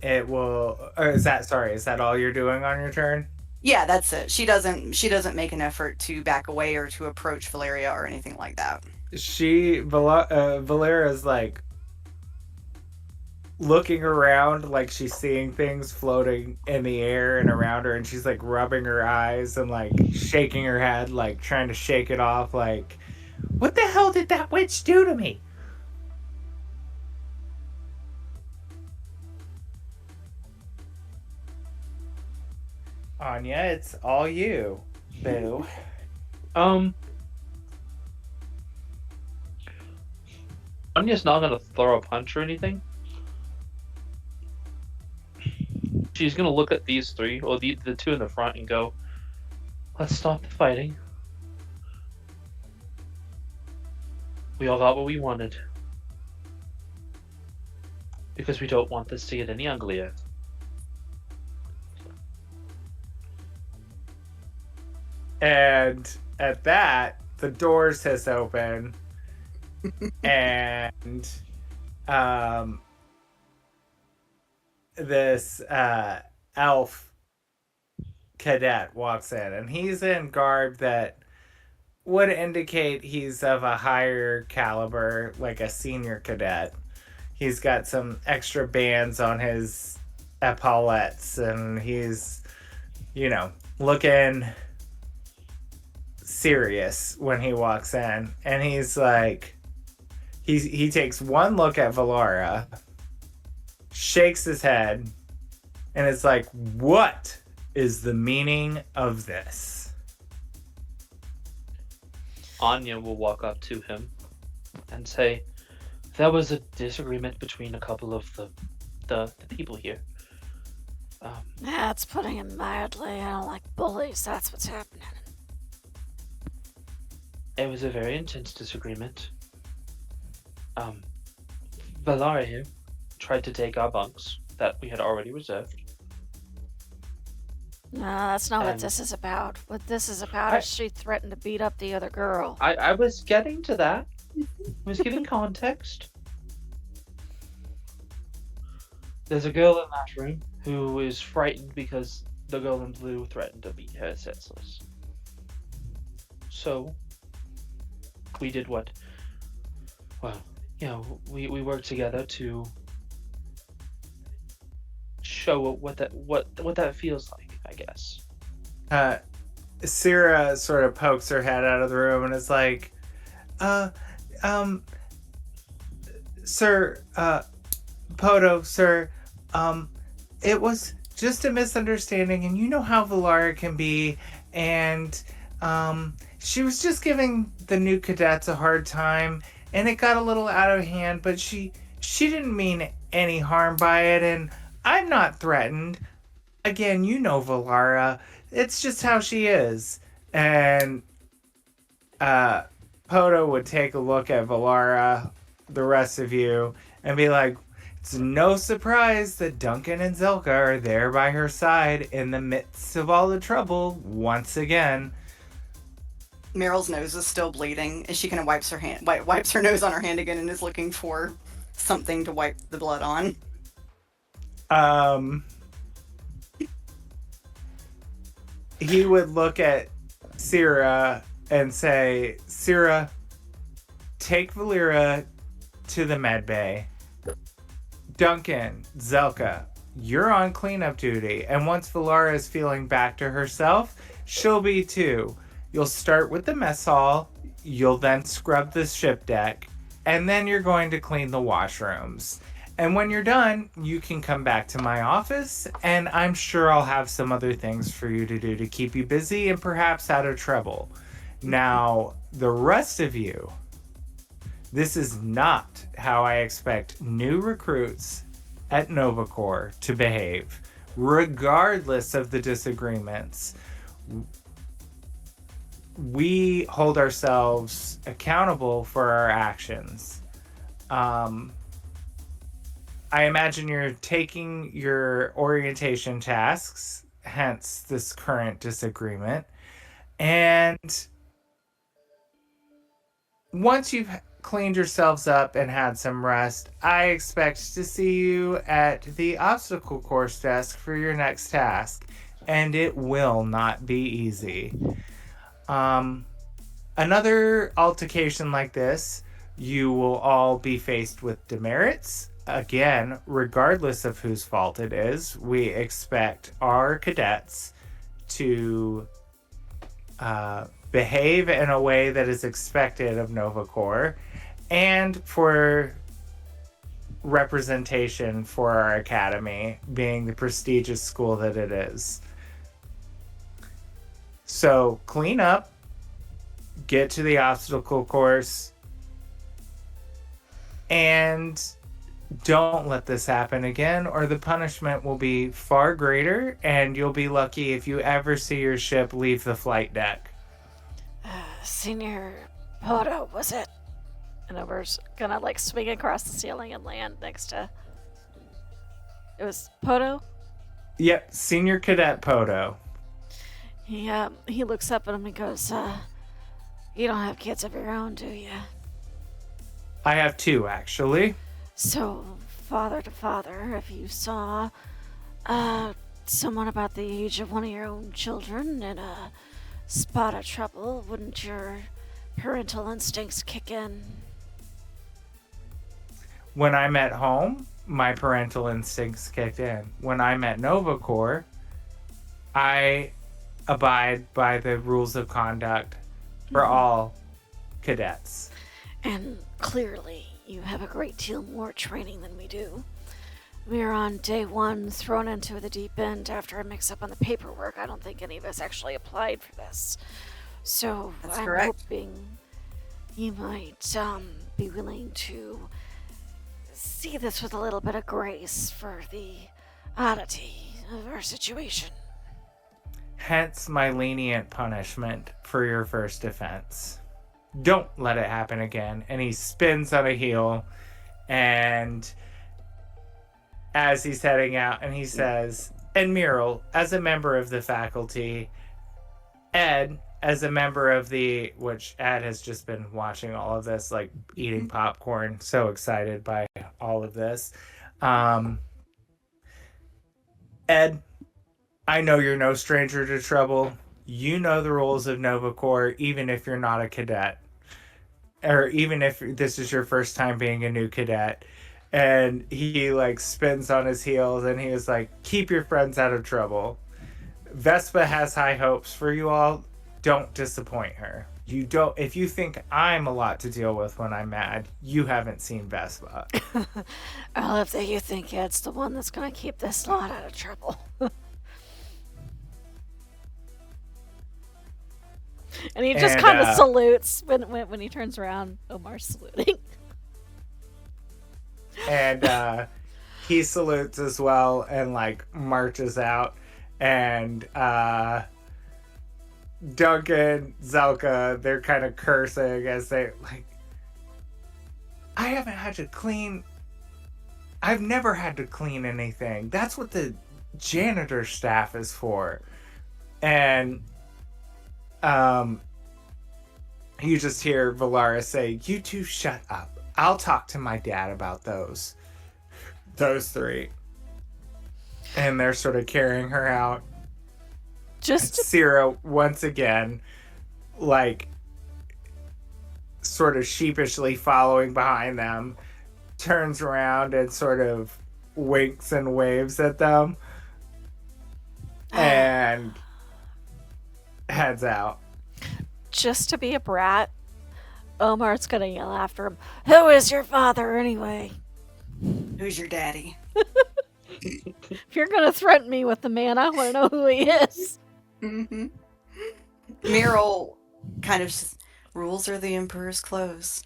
it will, or is that all you're doing on your turn? Yeah, that's it. She doesn't make an effort to back away or to approach Valeria or anything like that. Valera's like looking around, like she's seeing things floating in the air and around her, and she's like rubbing her eyes and like shaking her head, like trying to shake it off, like, what the hell did that witch do to me? Anya, it's all you, boo. Anya's not gonna throw a punch or anything. She's gonna look at these three, or the two in the front, and go, "Let's stop the fighting. We all got what we wanted. Because we don't want this to get any uglier." And at that, the doors hiss open, and this elf cadet walks in, and he's in garb that would indicate he's of a higher caliber, like a senior cadet. He's got some extra bands on his epaulettes, and he's, looking serious when he walks in. And he's like, he takes one look at Valara, shakes his head, and it's like, what is the meaning of this? Anya will walk up to him and say, "There was a disagreement between a couple of the people here. That's putting it mildly. I don't like bullies. That's what's happening." It was a very intense disagreement. Valara here tried to take our bunks that we had already reserved. No, that's not what And- this is about. What this is about is she threatened to beat up the other girl. I was getting to that. I was giving context. There's a girl in that room who is frightened because the girl in blue threatened to beat her senseless. So, we did what? Well, we worked together to show what that feels like, I guess. Syrah sort of pokes her head out of the room and is like, Sir, Poto, sir, it was just a misunderstanding, and you know how Valara can be, and, she was just giving the new cadets a hard time, and it got a little out of hand, but she didn't mean any harm by it, and I'm not threatened. Again, you know Valara. It's just how she is. And Poto would take a look at Valara, the rest of you, and be like, it's no surprise that Duncan and Zelka are there by her side in the midst of all the trouble once again. Meryl's nose is still bleeding, and she kind of wipes her nose on her hand again, and is looking for something to wipe the blood on. He would look at Syrah and say, Syrah, take Valyra to the med bay. Duncan, Zelka, you're on cleanup duty, and once Valara is feeling back to herself, she'll be too. You'll start with the mess hall, you'll then scrub the ship deck, and then you're going to clean the washrooms. And when you're done, you can come back to my office, and I'm sure I'll have some other things for you to do to keep you busy and perhaps out of trouble. Now, the rest of you, this is not how I expect new recruits at NovaCorps to behave, regardless of the disagreements. We hold ourselves accountable for our actions. I imagine you're taking your orientation tasks, hence this current disagreement. And once you've cleaned yourselves up and had some rest, I expect to see you at the obstacle course desk for your next task, and it will not be easy. Another altercation like this, you will all be faced with demerits. Again, regardless of whose fault it is, we expect our cadets to behave in a way that is expected of Nova Corps, and for representation for our academy, being the prestigious school that it is. So clean up, get to the obstacle course, and don't let this happen again, or the punishment will be far greater, and you'll be lucky if you ever see your ship leave the flight deck. Senior Poto, was it? And Omar's gonna like swing across the ceiling and land next to. It was Poto? Yep, Senior Cadet Poto. He looks up at him and goes, you don't have kids of your own, do you? I have 2, actually. So, father to father, if you saw someone about the age of one of your own children in a spot of trouble, wouldn't your parental instincts kick in? When I'm at home, my parental instincts kicked in. When I'm at Nova Corps, I abide by the rules of conduct for all cadets. And clearly, you have a great deal more training than we do. We're on day 1, thrown into the deep end after a mix-up on the paperwork. I don't think any of us actually applied for this. So That's I'm correct. hoping you might be willing to see this with a little bit of grace for the oddity of our situation. Hence my lenient punishment for your first offense. Don't let it happen again. And he spins on a heel, and as he's heading out, and he says, and Muriel, as a member of the faculty, Ed, as a member of the, which Ed has just been watching all of this, like eating popcorn, so excited by all of this. Ed, I know you're no stranger to trouble. You know the rules of Nova Corps, even if you're not a cadet. Or even if this is your first time being a new cadet. And he like spins on his heels and he was like, keep your friends out of trouble. Vespa has high hopes for you all. Don't disappoint her. If you think I'm a lot to deal with when I'm mad, you haven't seen Vespa. I love that you think Ed's the one that's gonna keep this lot out of trouble. And he just kind of salutes when he turns around. Omar's saluting. And he salutes as well and like marches out. And Duncan, Zelka, they're kind of cursing as they like, I haven't had to clean. I've never had to clean anything. That's what the janitor staff is for. And you just hear Valara say, you two shut up. I'll talk to my dad about those 3. And they're sort of carrying her out. Sierra, once again, like, sort of sheepishly following behind them, turns around and sort of winks and waves at them. And heads out. Just to be a brat, Omar's gonna yell after him, who is your father anyway? Who's your daddy? If you're gonna threaten me with the man, I want to know who he is. Mm-hmm. Muriel kind of just, rules are the emperor's clothes.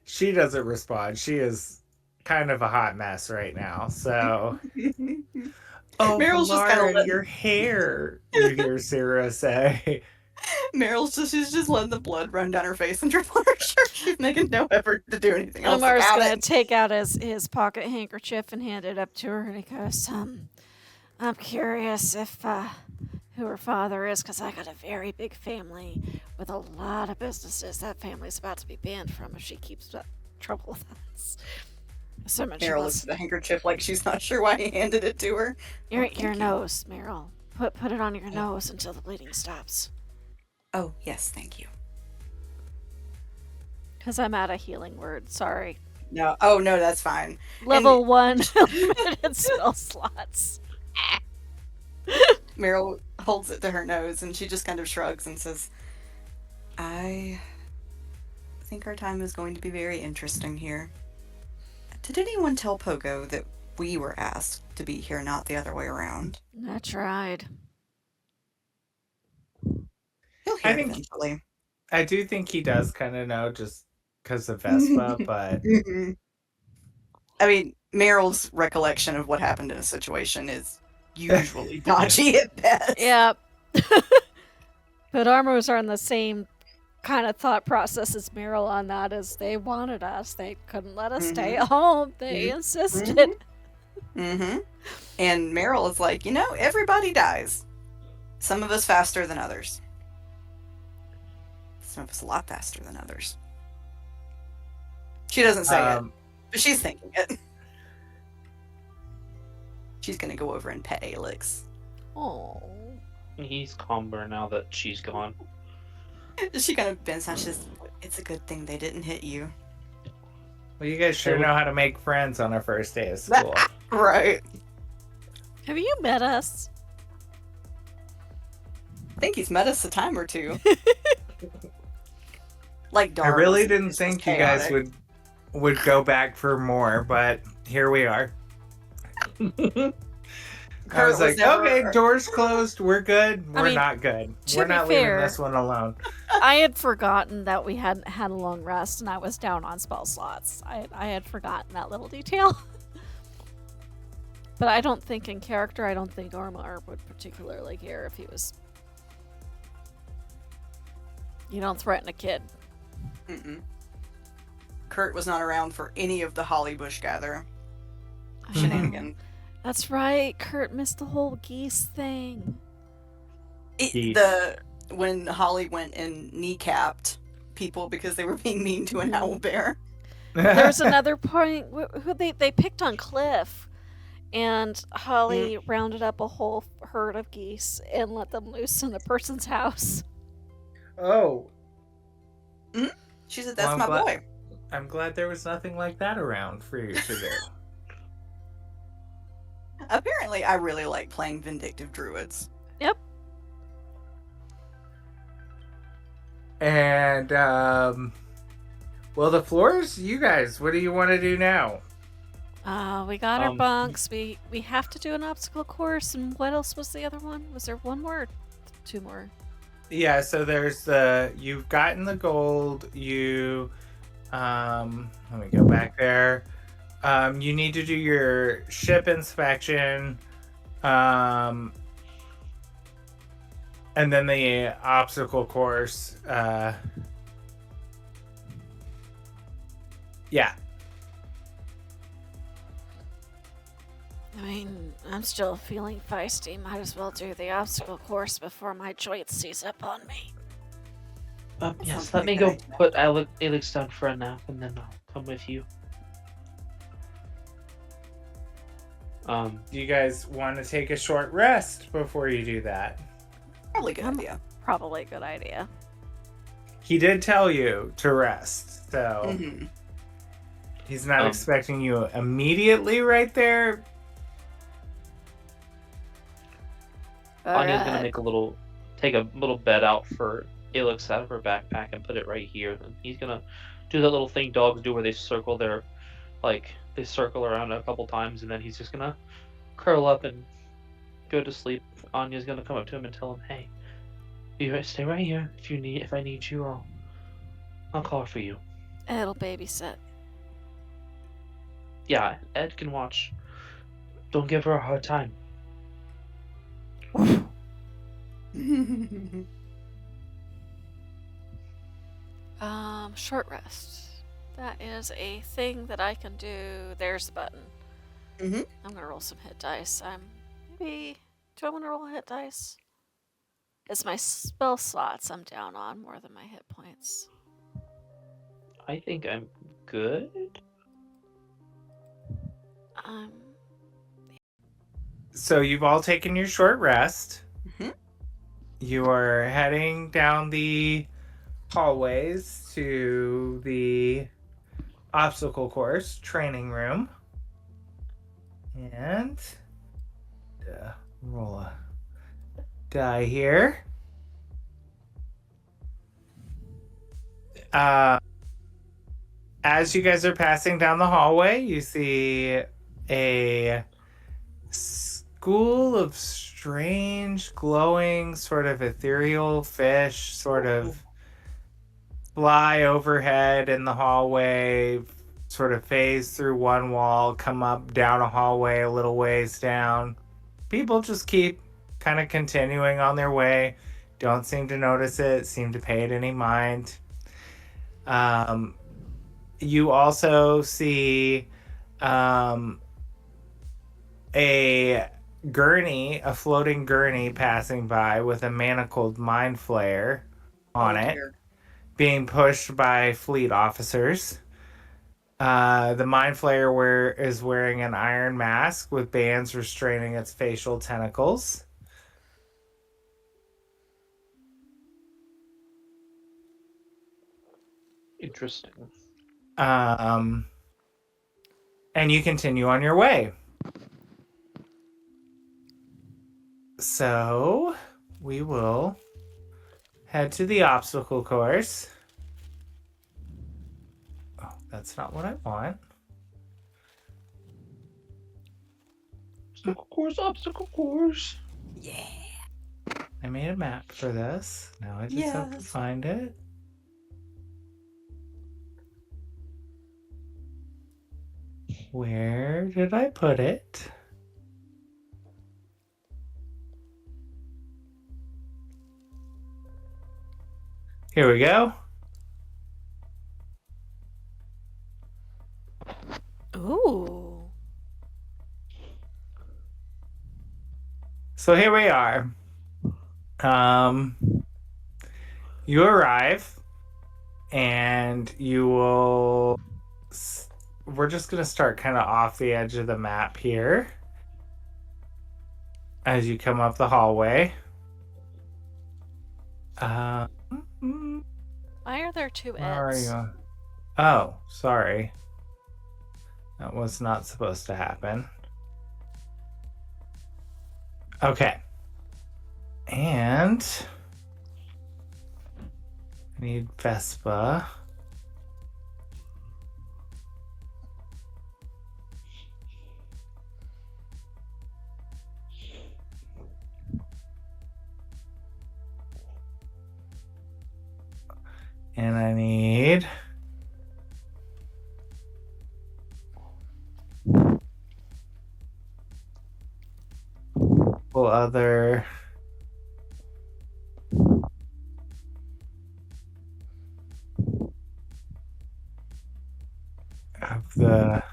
She doesn't respond. She is kind of a hot mess right now, so... Oh, Muriel's just kind of your hair, you hear Sarah say. She's just letting the blood run down her face and drip on her shirt. She's making no effort to do anything else Omar's about gonna it. take out his pocket handkerchief and hand it up to her, and he goes, I'm curious if who her father is, because I got a very big family with a lot of businesses. That family's about to be banned from if she keeps up trouble with us. So much. Meryl looks at the handkerchief like she's not sure why he handed it to her. Your Thank you. nose, Meryl. Put it on your nose until the bleeding stops. Oh, yes, thank you. Because I'm out of healing words. Sorry. No, oh no, that's fine. Level 1 limited spell slots. Meryl holds it to her nose and she just kind of shrugs and says, I think our time is going to be very interesting here. Did anyone tell Pogo that we were asked to be here, not the other way around? I tried. He'll hear it eventually. I do think he does kind of know just because of Vespa, but... I mean, Meryl's recollection of what happened in a situation is usually dodgy at best. Yep. But Armors are in the same kind of thought process as Meryl on that, as they wanted us. They couldn't let us stay at home. They insisted. And Meryl is like, everybody dies. Some of us faster than others. Some of us a lot faster than others. She doesn't say it, but she's thinking it. She's gonna go over and pet Alex. Oh. He's calmer now that she's gone. She kind of bends down. She says, it's a good thing they didn't hit you. Well, you guys sure know how to make friends on our first day of school. Right. Have you met us? I think he's met us a time or two. Like I really Darla's, didn't it's think just you guys chaotic. would go back for more, but here we are. I Curt was like, never- okay, doors closed. We're good. I We're mean, not good. to We're be not fair- leaving this one alone. I had forgotten that we hadn't had a long rest, and I was down on spell slots. I had forgotten that little detail. But I don't think in character, I don't think Armor would particularly care if he was... You don't threaten a kid. Mm-mm. Curt was not around for any of the Holly Bush gather Oh, shenanigans. That's right. Curt missed the whole geese thing. When Holly went and kneecapped people because they were being mean to an owl bear. There's another point who they picked on Cliff, and Holly rounded up a whole herd of geese and let them loose in a person's house. Oh, She said, "That's Well, my I'm glad- boy." I'm glad there was nothing like that around for you to do. Apparently, I really like playing vindictive druids. Yep. And, well, the floors, you guys, what do you want to do now? We got our bunks. We have to do an obstacle course, and what else was the other one? Was there one more? Or two more? Yeah, so there's you've gotten the gold, let me go back there. You need to do your ship inspection, and then the obstacle course, yeah. I mean, I'm still feeling feisty. Might as well do the obstacle course before my joint sees up on me. Yes, sounds let like me a go good idea. put Alex down for a nap, and then I'll come with you. Do you guys want to take a short rest before you do that? Probably a good Um, idea. Probably a good idea. He did tell you to rest, so Mm-hmm. he's not expecting you immediately right there. Anya's gonna Alright. take a little bed out for Alex out of her backpack and put it right here. And he's gonna do that little thing dogs do where they circle they circle around a couple times, and then he's just gonna curl up and go to sleep. Anya's gonna come up to him and tell him, "Hey, you stay right here. If I need you, I'll call for you." It'll babysit. Yeah, Ed can watch. Don't give her a hard time. Short rest. That is a thing that I can do. There's the button. Mhm. I'm gonna roll some hit dice. Do I want to roll hit dice? It's my spell slots I'm down on more than my hit points. I think I'm good. So you've all taken your short rest. Mhm. You are heading down the hallways to the obstacle course training room. And roll a die here. As you guys are passing down the hallway, you see a school of strange, glowing, sort of ethereal fish sort of fly overhead in the hallway, sort of phase through one wall, come up down a hallway a little ways down. People just keep kind of continuing on their way, don't seem to notice it, seem to pay it any mind. You also see a gurney, a floating gurney passing by with a manacled mind flayer on it, being pushed by fleet officers. The mind flayer is wearing an iron mask with bands restraining its facial tentacles. Interesting. And you continue on your way. So we will head to the obstacle course. Oh, that's not what I want. Obstacle course. Yeah. I made a map for this. Now I just have to Yes. find it. Where did I put it? Here we go. Ooh. So here we are. You arrive, and you will. We're just gonna start kind of off the edge of the map here. As you come up the hallway. Why are there two Where are Eds? you? Oh, sorry. That was not supposed to happen. Okay. And I need Vespa. And I need other of the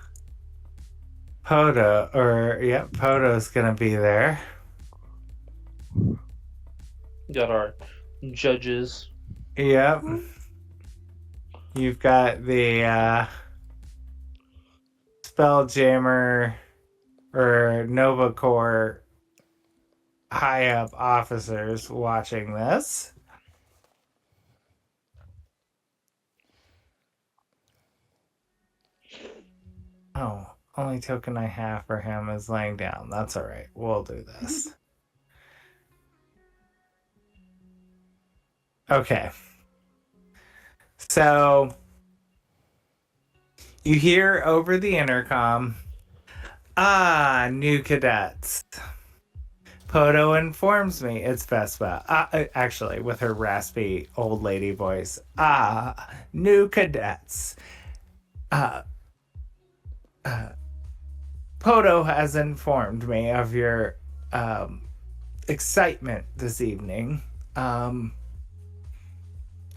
Podo, or yeah, Podo's gonna be there. Got our judges. Yep. You've got the Spelljammer or Nova Corps high up officers watching this. Oh, only token I have for him is laying down. That's all right. We'll do this. Okay. So you hear over the intercom, new cadets. Podo informs me it's Vespa. Actually, with her raspy old lady voice. New cadets. Podo has informed me of your excitement this evening.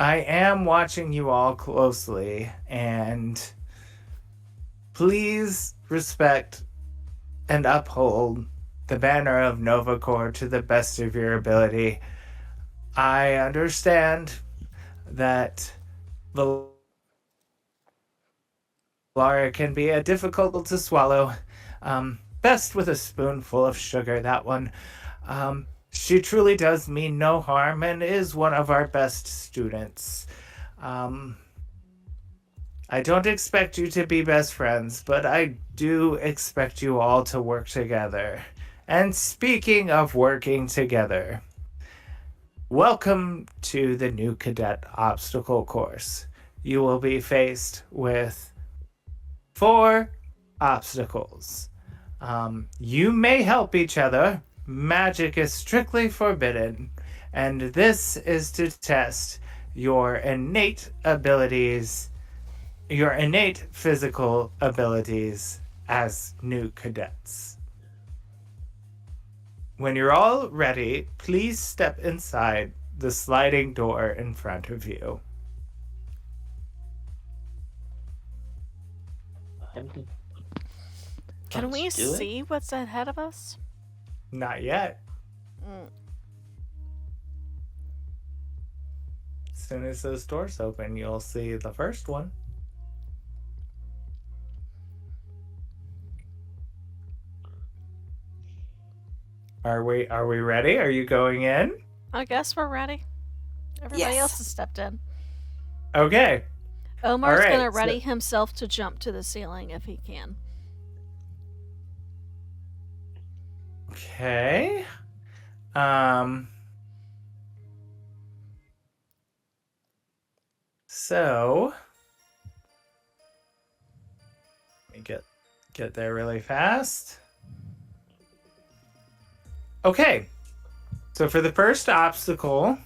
I am watching you all closely, and please respect and uphold the banner of Nova Corps to the best of your ability. I understand that Valara can be difficult to swallow. Best with a spoonful of sugar, that one. She truly does mean no harm and is one of our best students. Um, I don't expect you to be best friends, but I do expect you all to work together. And speaking of working together, welcome to the new cadet obstacle course. You will be faced with 4 obstacles. You may help each other. Magic is strictly forbidden, and this is to test your innate abilities, your innate physical abilities as new cadets. When you're all ready, please step inside the sliding door in front of you. Can we Let's do it. see what's ahead of us? Not yet. Mm. As soon as those doors open, you'll see the first one. Are we ready? Are you going in? I guess we're ready. Everybody Yes. else has stepped in. Okay. Omar's Alright, gonna so- ready himself to jump to the ceiling if he can. Okay. So let me get there really fast. Okay. So for the first obstacle,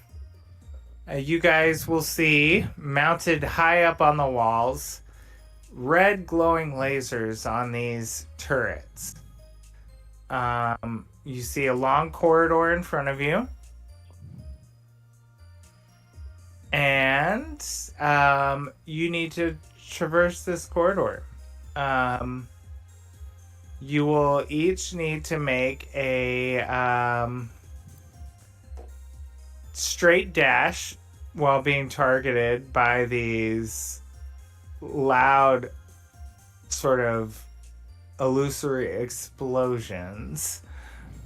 you guys will see mounted high up on the walls red glowing lasers on these turrets. You see a long corridor in front of you. And you need to traverse this corridor. You will each need to make a straight dash while being targeted by these loud sort of illusory explosions.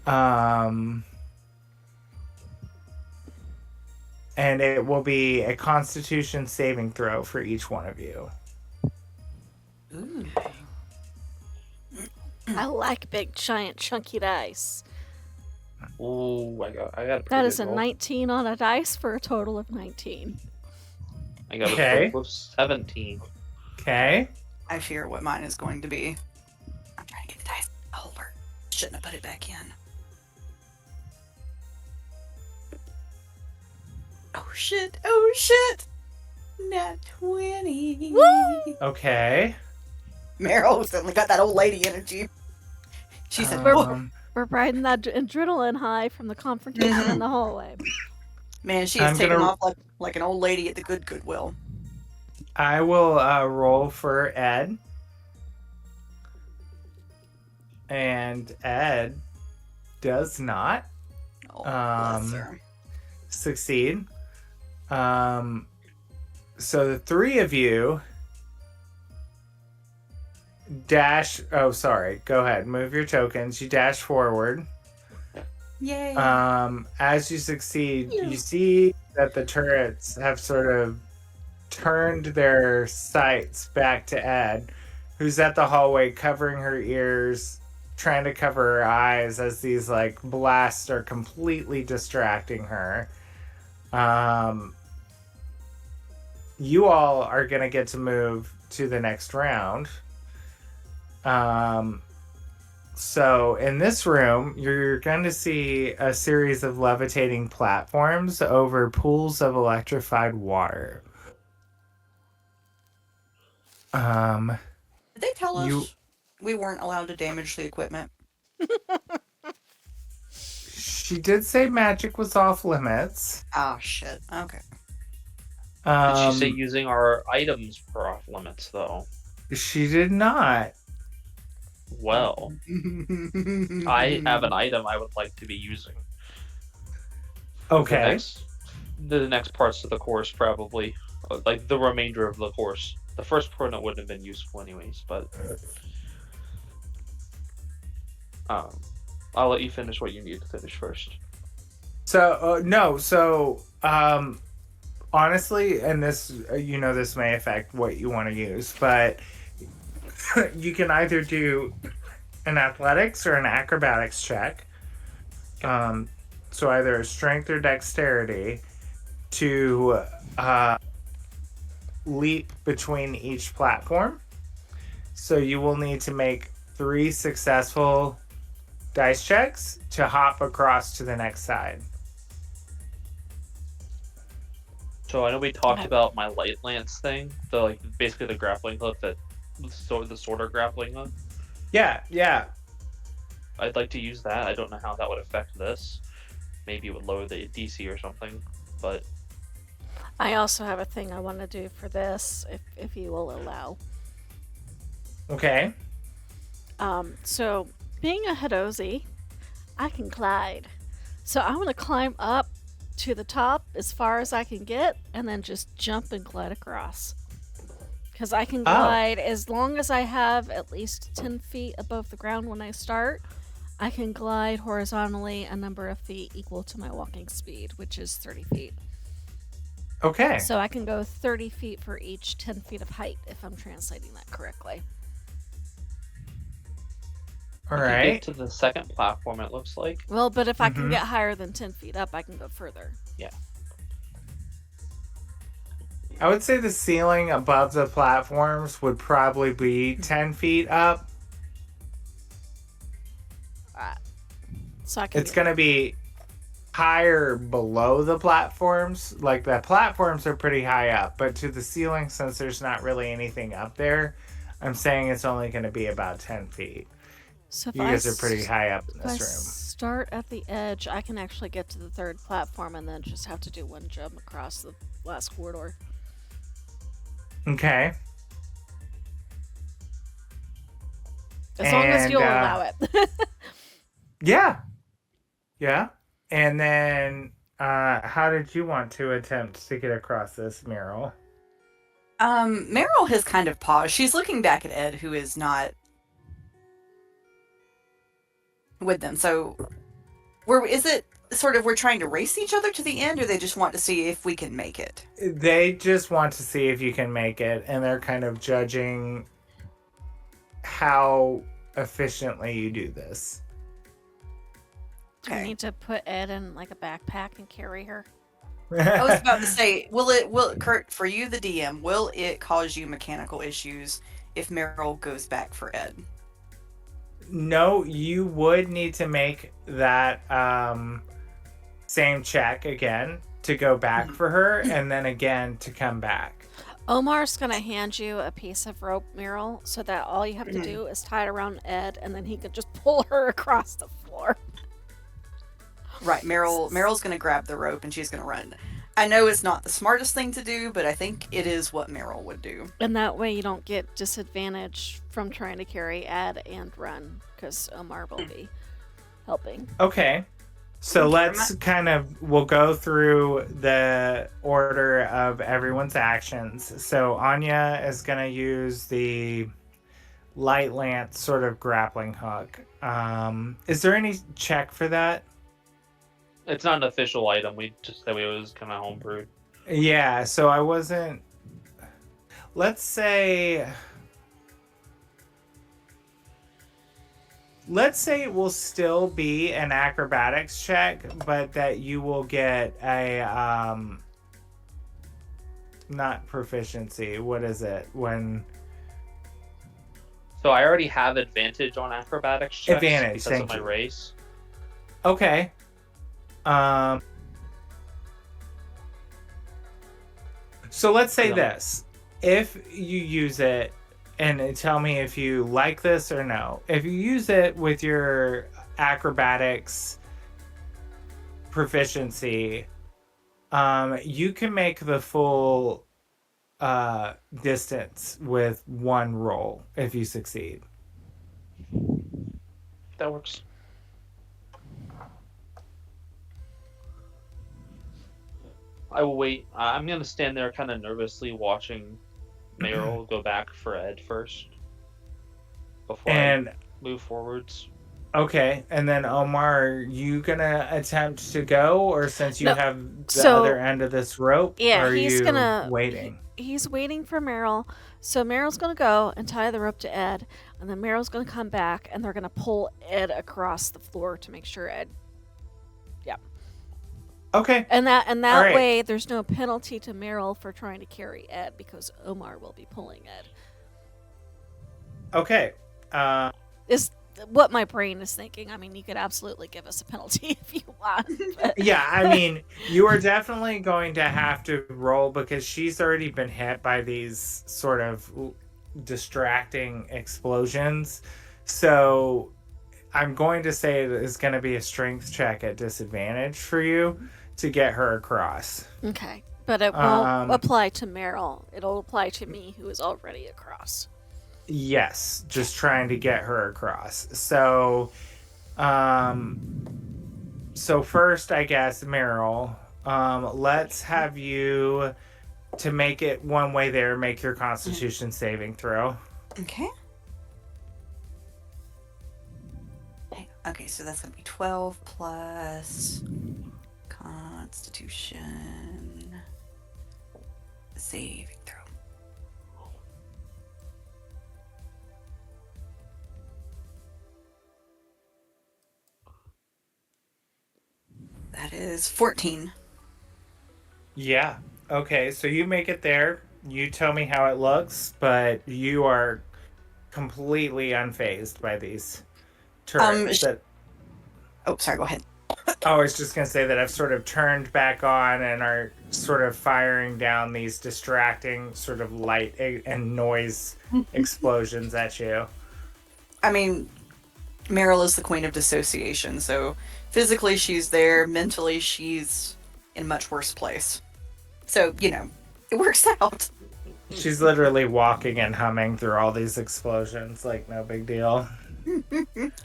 And it will be a Constitution saving throw for each one of you. Ooh. I like big, giant, chunky dice. Ooh, I got a That pretty is good a roll. 19 on a dice for a total of 19. I got Okay. a total of 17. Okay. I fear what mine is going to be. I'm trying to get the dice holder. Shouldn't have put it back in. Oh shit! Oh shit! Nat 20. Woo! Okay. Meryl suddenly got that old lady energy. She said, Um, We're riding that adrenaline high from the confrontation in the hallway. "Man, she I'm is taking gonna- off like an old lady at the Goodwill." I will roll for Ed. And Ed does not Oh, bless Um, her. succeed. So the 3 of you dash. Oh, sorry. Go ahead. Move your tokens. You dash forward. Yay! As you succeed, you see that the turrets have sort of turned their sights back to Ed, who's at the hallway covering her ears, trying to cover her eyes as these like blasts are completely distracting her. You all are gonna get to move to the next round. So in this room, you're going to see a series of levitating platforms over pools of electrified water. Did they tell us you- we weren't allowed to damage the equipment? She did say magic was off limits. Ah, shit. Okay. Did she say using our items were off limits, though? She did not. Well, I have an item I would like to be using. For the Okay. next the next parts of the course, probably. Like the remainder of the course. The first pronote wouldn't have been useful anyways, but I'll let you finish what you need to finish first. So no, so honestly, and this this may affect what you want to use, but you can either do an athletics or an acrobatics check. So either a strength or dexterity to leap between each platform. So you will need to make 3 successful dice checks to hop across to the next side. So I know we talked about my light lance thing, basically the grappling hook the sort of grappling hook. Yeah. I'd like to use that. I don't know how that would affect this. Maybe it would lower the DC or something, but I also have a thing I want to do for this, if you will allow. Okay. So being a Hidozi, I can glide. So I'm gonna climb up to the top as far as I can get, and then just jump and glide across. Because I can glide as long as I have at least 10 feet above the ground when I start. I can glide horizontally a number of feet equal to my walking speed, which is 30 feet. Okay. So I can go 30 feet for each 10 feet of height, if I'm translating that correctly. All you can right. get to the second platform, it looks like. Well, but if I can get higher than 10 feet up, I can go further. Yeah. I would say the ceiling above the platforms would probably be 10 feet up. So I can. It's going to be higher below the platforms. Like the platforms are pretty high up, but to the ceiling, since there's not really anything up there, I'm saying it's only going to be about 10 feet. So if you guys are pretty high up in this room. Start at the edge, I can actually get to the third platform and then just have to do one jump across the last corridor. Okay. As long as you'll allow it. Yeah. And then, how did you want to attempt to get across this, Meryl? Meryl has kind of paused. She's looking back at Ed, who is not with them. So, is it sort of we're trying to race each other to the end, or they just want to see if we can make it? They just want to see if you can make it, and they're kind of judging how efficiently you do this. Do we need to put Ed in like a backpack and carry her? I was about to say, will Curt, for you, the DM, will it cause you mechanical issues if Meryl goes back for Ed? No, you would need to make that same check again to go back for her, and then again to come back. Omar's gonna hand you a piece of rope, Meryl, so that all you have to do is tie it around Ed, and then he can just pull her across the floor. Right, Meryl's gonna grab the rope and she's gonna run. I know it's not the smartest thing to do, but I think it is what Meryl would do. And that way you don't get disadvantage from trying to carry Ed and run, because Omar will be helping. Okay. So we'll go through the order of everyone's actions. So Anya is going to use the light lance sort of grappling hook. Is there any check for that? It's not an official item. We just said it was kind of homebrewed. Yeah, so I wasn't... Let's say it will still be an acrobatics check, but that you will get a not proficiency. What is it? So I already have advantage on acrobatics checks because of my race. Okay. So let's say this. If you use it, and tell me if you like this or no. If you use it with your acrobatics proficiency, you can make the full distance with one roll if you succeed. That works. I will wait. I'm gonna stand there, kind of nervously watching Meryl go back for Ed first before And I move forwards. okay, and then Omar, are you gonna attempt to go, or since you No, have the so- other end of this rope, Yeah, are he's you gonna waiting? He's waiting for Meryl. So Meryl's gonna go and tie the rope to Ed, and then Meryl's gonna come back, and they're gonna pull Ed across the floor to make sure Ed. Okay. And that All right. way, there's no penalty to Meryl for trying to carry Ed because Omar will be pulling Ed. Okay. Is what my brain is thinking. I mean, you could absolutely give us a penalty if you want. But Yeah, I mean, you are definitely going to have to roll because she's already been hit by these sort of distracting explosions. So I'm going to say it is going to be a strength check at disadvantage for you to get her across. okay, but it won't apply to Meryl. It'll apply to me, who is already across. Yes, just trying to get her across. So, so first, I guess, Meryl, let's have you, to make it one way there, make your Constitution saving throw. Okay. Okay, so that's gonna be 12 plus Constitution saving throw. That is 14. Yeah. Okay, so you make it there. You tell me how it looks, but you are completely unfazed by these turrets. Oh, sorry, go ahead. I was just going to say that I've sort of turned back on and are sort of firing down these distracting sort of light and noise explosions at you. I mean, Meryl is the queen of dissociation, so physically she's there, mentally she's in a much worse place. So, you know, it works out. She's literally walking and humming through all these explosions like no big deal.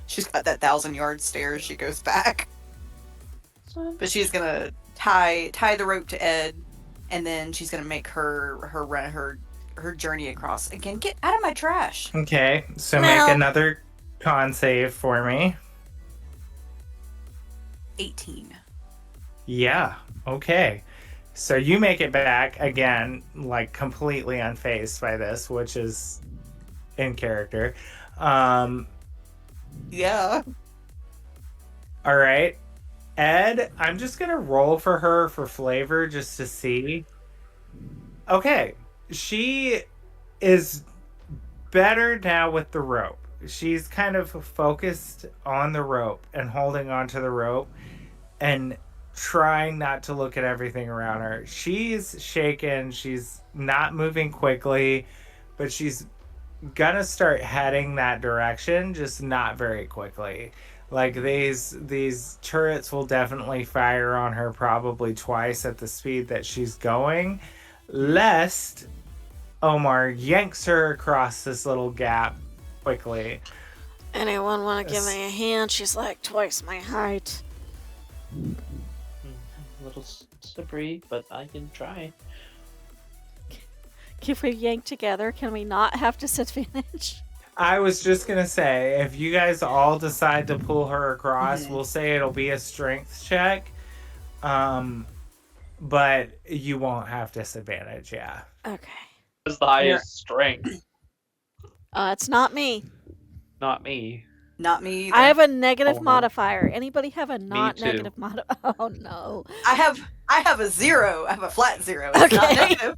She's got that 1,000-yard stare as she goes back. But she's gonna tie the rope to Ed, and then she's gonna make her run her journey across. Again, get out of my trash. Okay, so Well- make another con save for me. 18. Yeah, okay. So you make it back again, like completely unfazed by this, which is in character. Yeah. All right. Ed, I'm just going to roll for her for flavor just to see. Okay. She is better now with the rope. She's kind of focused on the rope and holding onto the rope and trying not to look at everything around her. She's shaken. She's not moving quickly, but she's gonna start heading that direction, just not very quickly. Like these turrets will definitely fire on her probably twice at the speed that she's going, lest Omar yanks her across this little gap quickly. Anyone want to give me a hand? She's like twice my height. A little slippery, but I can try. If we yank together, can we not have disadvantage? I was just gonna say, if you guys all decide to pull her across, we'll say it'll be a strength check, but you won't have disadvantage. Yeah. Okay. It's the highest strength, It's not me. not me. Not me either. I have a negative Oh, no. modifier. Anybody have a not too. negative modifier? Oh no. I have a 0. I have a flat 0. It's not Okay. negative.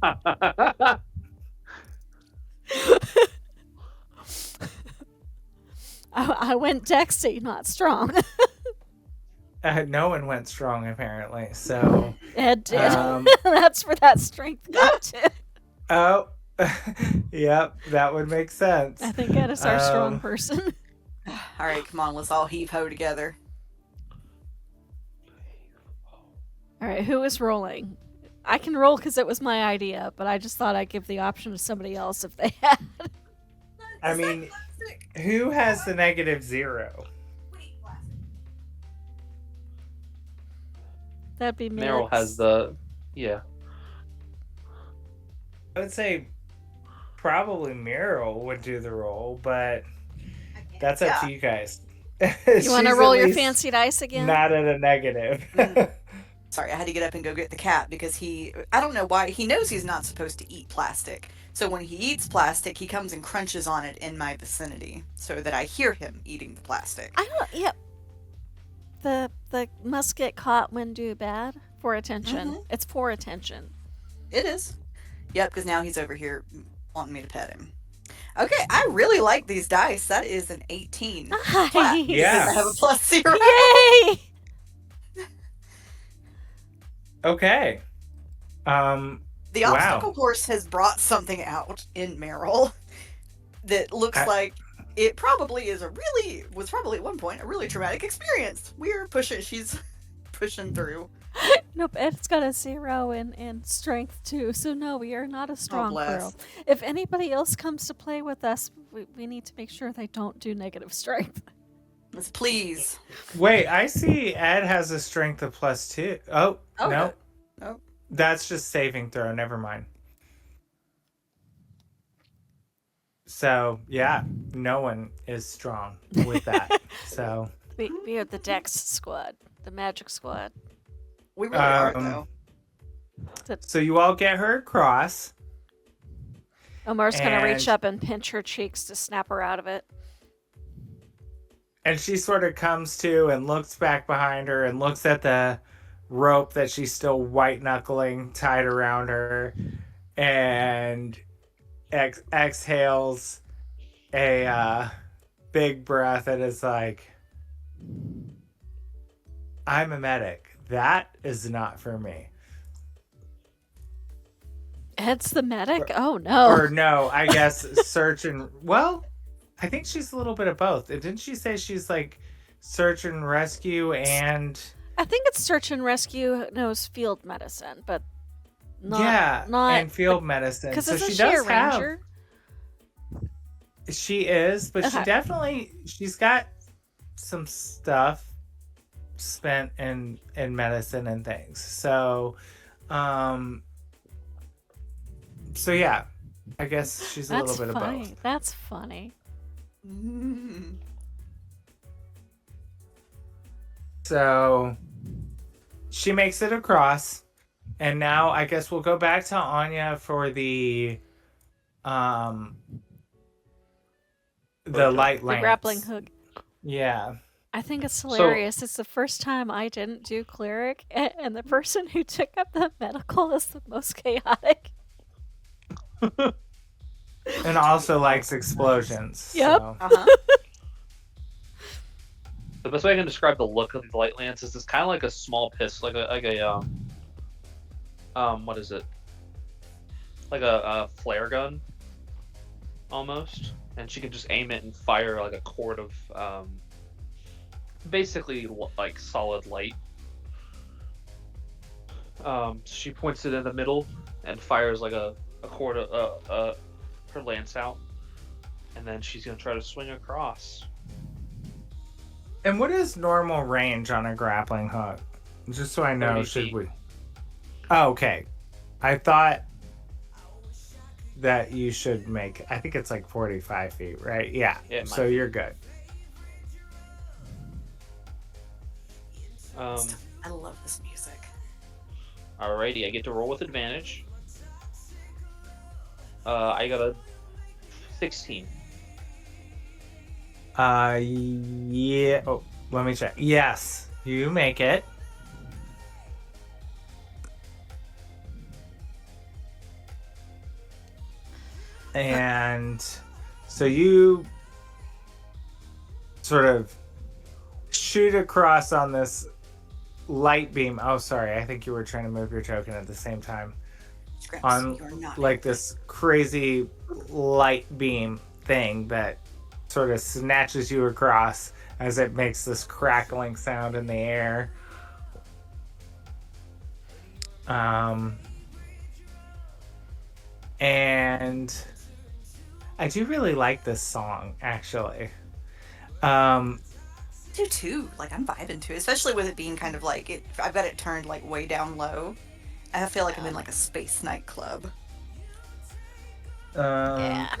I went Dexy, not strong. No one went strong apparently. So, Ed did. Um, That's where that strength got to. oh, yep, that would make sense. I think Ed is our strong Um, person. All right, come on, let's all heave ho together. All right, who is rolling? I can roll because it was my idea, but I just thought I'd give the option to somebody else if they had. I mean, who has the -0? That'd be Meryl Mix. has the Yeah. I would say probably Meryl would do the role, but that's up to you guys. You want to She's roll at your least fancy dice again? Not at a negative. Sorry, I had to get up and go get the cat because I don't know why, he knows he's not supposed to eat plastic. So when he eats plastic, he comes and crunches on it in my vicinity so that I hear him eating the plastic. I don't. Yep. The must get caught when do bad for attention. Mhm. It's for attention. It is. Yep, because now he's over here wanting me to pet him. Okay, I really like these dice. That is an 18. Nice. Flat. Yeah. I have a +0. Yay! Okay. The Wow. obstacle course has brought something out in Meryl that looks like it probably was probably at one point a really traumatic experience. She's pushing through. Nope, Ed's got a 0 in strength too, so no, we are not a strong crew. bless. If anybody else comes to play with us, we need to make sure they don't do negative strength. Please. Wait, I see Ed has a strength of +2. Oh, Oh, no. no. That's just saving throw. Never mind. So, yeah, no one is strong with that. So, We are the Dex squad, the Magic squad. We really are, though. so you all get her across. Omar's gonna reach And- up and pinch her cheeks to snap her out of it. And she sort of comes to and looks back behind her and looks at the rope that she's still white knuckling tied around her and exhales a big breath and is like, I'm a medic. That is not for me. Ed's the medic? Oh no. Or no, I guess search and... Well, I think she's a little bit of both. Didn't she say she's like search and rescue and... I think it's search and rescue knows field medicine, but not and field medicine. because So isn't she she a does have... ranger? She is, but Okay. she's got some stuff spent in medicine and things. So yeah, I guess she's a That's little bit funny. of both. That's funny. Mm. So she makes it across, and now I guess we'll go back to Anya for the light The lance. grappling hook. Yeah. I think it's hilarious. It's the first time I didn't do cleric, and the person who took up the medical is the most chaotic. And also likes explosions. Yep. So. Uh-huh. The best way I can describe the look of the light lance is it's kind of like a small pistol, like a what is it? Like a flare gun, almost. And she can just aim it and fire like a cord of basically like solid light. She points it in the middle and fires like a cord of her lance out, and then she's gonna try to swing across. And what is normal range on a grappling hook? Just so I know, 30 should feet. we? Oh, okay. I thought that you should make... I think it's like 45 feet, right? Yeah. Yeah, it So might be. you're good. I love this music. Alrighty, I get to roll with advantage. I got a 16. Yeah. Oh, let me check. Yes, you make it. And so you sort of shoot across on this light beam. Oh, sorry. I think you were trying to move your token at the same time. Scraps, On you're not like this crazy light beam thing that sort of snatches you across as it makes this crackling sound in the air. And I do really like this song, actually. do too. Like I'm vibing to it, especially with it being kind of like I've got it turned like way down low, I feel like I'm in like a space nightclub. Yeah.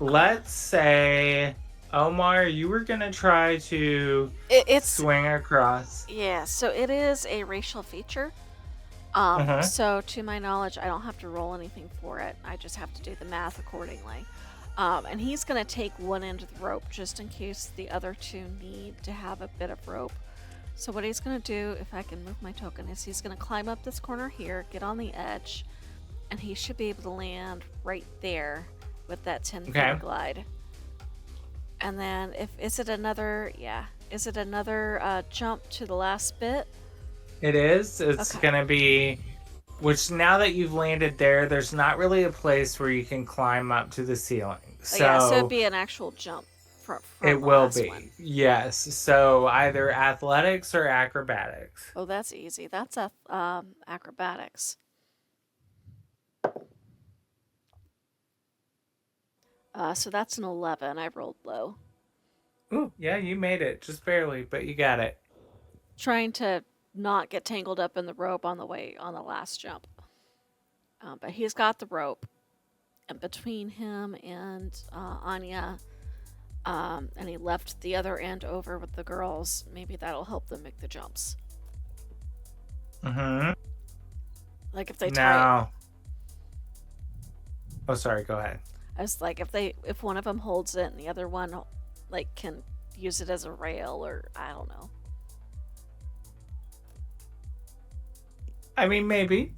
Let's say, Omar, you were gonna try to It's swing across. yeah. So it is a racial feature. So to my knowledge, I don't have to roll anything for it. I just have to do the math accordingly. And he's gonna take one end of the rope just in case the other two need to have a bit of rope. So what he's gonna do, if I can move my token, is he's gonna climb up this corner here, get on the edge, and he should be able to land right there with that 10 feet of glide. And then is it another jump to the last bit? It is. It's gonna be, which now that you've landed there, there's not really a place where you can climb up to the ceiling. So it'd be an actual jump from it the will last be. one. Yes. So either athletics or acrobatics. Oh, that's easy. That's acrobatics. So that's an 11. I rolled low. Ooh, yeah, you made it. Just barely, but you got it. Trying to not get tangled up in the rope on the last jump. But he's got the rope. And between him and Anya, and he left the other end over with the girls, maybe that'll help them make the jumps. Mm-hmm. Like if they tie it. Oh, sorry, go ahead. I was like, if one of them holds it and the other one like can use it as a rail, or I don't know. I mean, maybe.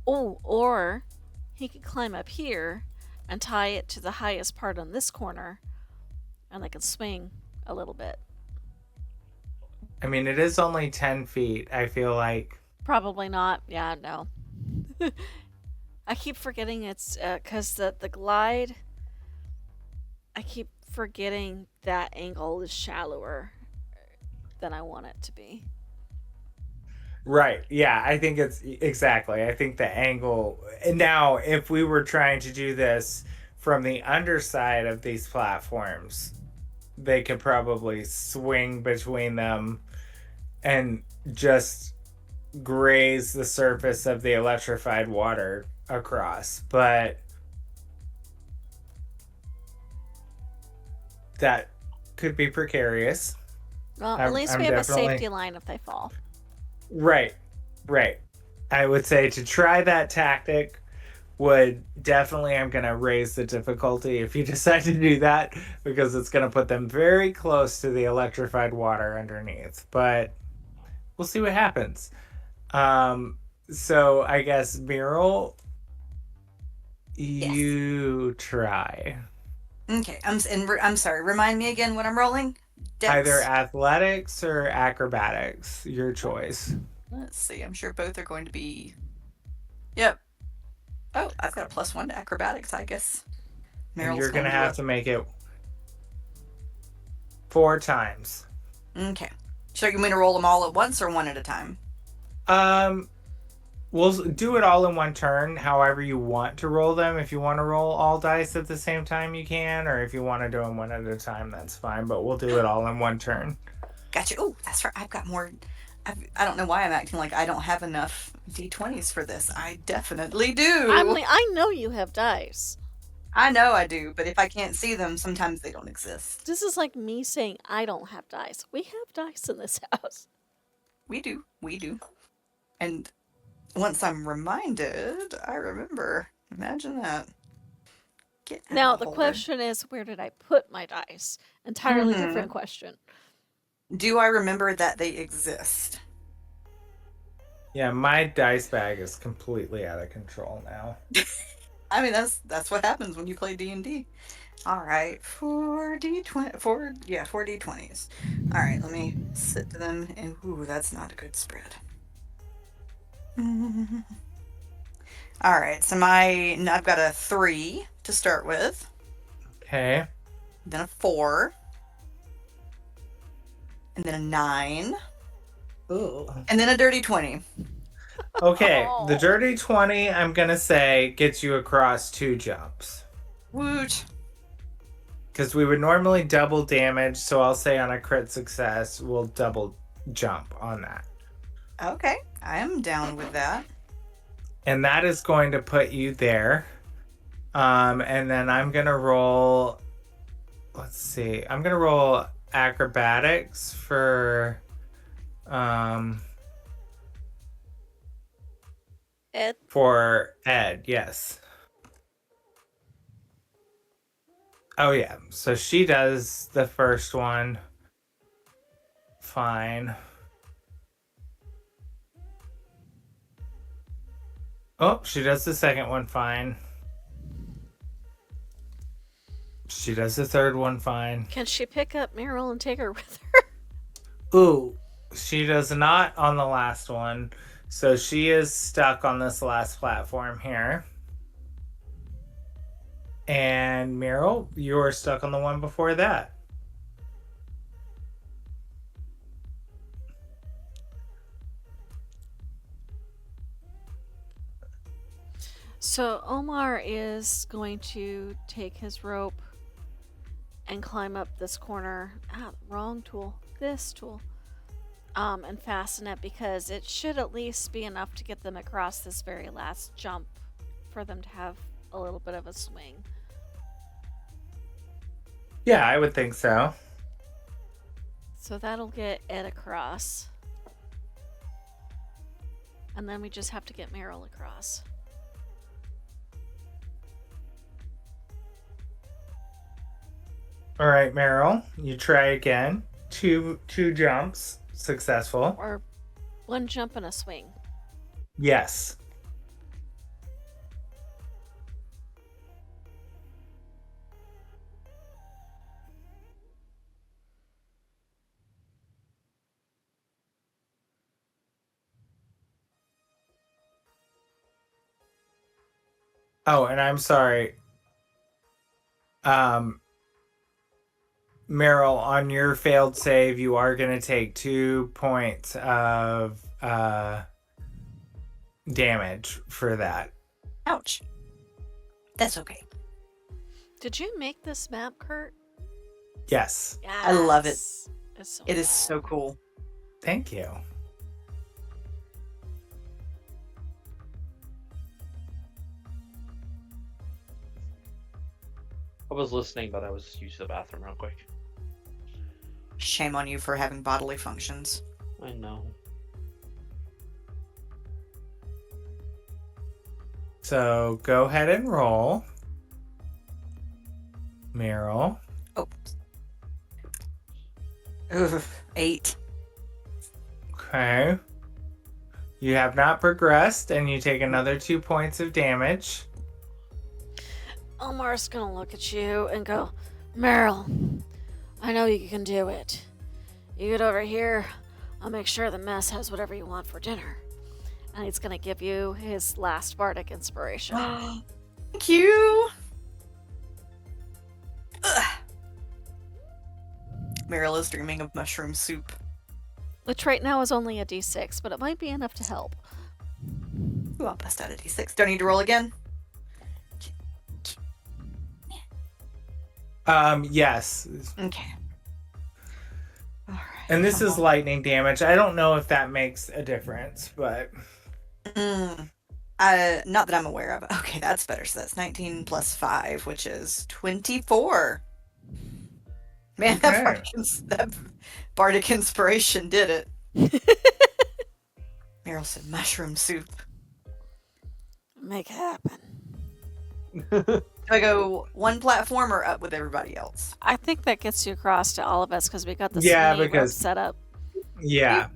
Or he could climb up here and tie it to the highest part on this corner, and they can swing a little bit. I mean, it is only 10 feet. I feel like probably not. Yeah, no. I keep forgetting it's because the glide. I keep forgetting that angle is shallower than I want it to be. Right. Yeah, I think it's exactly. I think the angle. Now, if we were trying to do this from the underside of these platforms, they could probably swing between them and just graze the surface of the electrified water across. But that could be precarious. Well, at least we have a safety line if they fall. Right. I would say to try that tactic would definitely, I'm going to raise the difficulty if you decide to do that, because it's going to put them very close to the electrified water underneath. But we'll see what happens. So I guess, Muriel, you try. Okay, I'm sorry. Remind me again what I'm rolling. Dex. Either athletics or acrobatics, your choice. Let's see. I'm sure both are going to be. Yep. Oh, I've got a +1 to acrobatics, I guess. And you're going to have to make it 4 times. Okay. So you mean to roll them all at once or one at a time? We'll do it all in one turn, however you want to roll them. If you want to roll all dice at the same time, you can. Or if you want to do them one at a time, that's fine. But we'll do it all in one turn. Gotcha. Oh, that's right. I've got more. I don't know why I'm acting like I don't have enough D20s for this. I definitely do. I know you have dice. I know I do, but if I can't see them, sometimes they don't exist. This is like me saying I don't have dice. We have dice in this house. We do. And once I'm reminded, I remember. Imagine that. Now, the question is, where did I put my dice? Entirely different question. Do I remember that they exist? Yeah, my dice bag is completely out of control now. I mean, that's what happens when you play D&D. All right, 4 D20s. All right, let me sit to them, and ooh, that's not a good spread. All right, so I've got a 3 to start with. Okay. Then a 4. And then a 9. Ooh. And then a dirty 20. Okay, the dirty 20, I'm going to say, gets you across 2 jumps. Woot. Because we would normally double damage, so I'll say on a crit success, we'll double jump on that. Okay, I am down with that. And that is going to put you there. And then I'm going to roll... Let's see. I'm going to roll acrobatics for... Ed? For Ed, yes. Oh, yeah. So she does the first one. Fine. Oh, she does the second one fine. She does the third one fine. Can she pick up Meryl and take her with her? Ooh, she does not on the last one. So she is stuck on this last platform here. And Meryl, you're stuck on the one before that. So Omar is going to take his rope and climb up this corner. Wrong tool. This tool. And fasten it because it should at least be enough to get them across this very last jump for them to have a little bit of a swing. Yeah, I would think so. So that'll get Ed across. And then we just have to get Meryl across. All right, Meryl, you try again. Two jumps, successful. Or one jump and a swing. Yes. Oh, and I'm sorry. Meryl, on your failed save, you are going to take 2 points of damage for that. Ouch. That's okay. Did you make this map, Curt? Yes. Yes. I love it. It's so It is fun. so cool. Thank you. I was listening, but I was using the bathroom real quick. Shame on you for having bodily functions. I know. So go ahead and roll. Meryl. Oh. Ugh, 8. Okay. You have not progressed, and you take another 2 points of damage. Omar's gonna look at you and go, Meryl, I know you can do it. You get over here, I'll make sure the mess has whatever you want for dinner. And he's gonna give you his last bardic inspiration. Thank you. Ugh. Meryl is dreaming of mushroom soup. Which right now is only a d6, but it might be enough to help. Ooh, I'll bust out a d6. Do I need to roll again? Yes. Okay. All right. And this is lightning damage. I don't know if that makes a difference, but... Not that I'm aware of. Okay, that's better. So that's 19 plus 5, which is 24. Man, Okay. that bardic inspiration did it. Meryl said mushroom soup. Make it happen. Do I go one platform or up with everybody else? I think that gets you across to all of us because we got the Yeah, swinging rope because- set up. Yeah.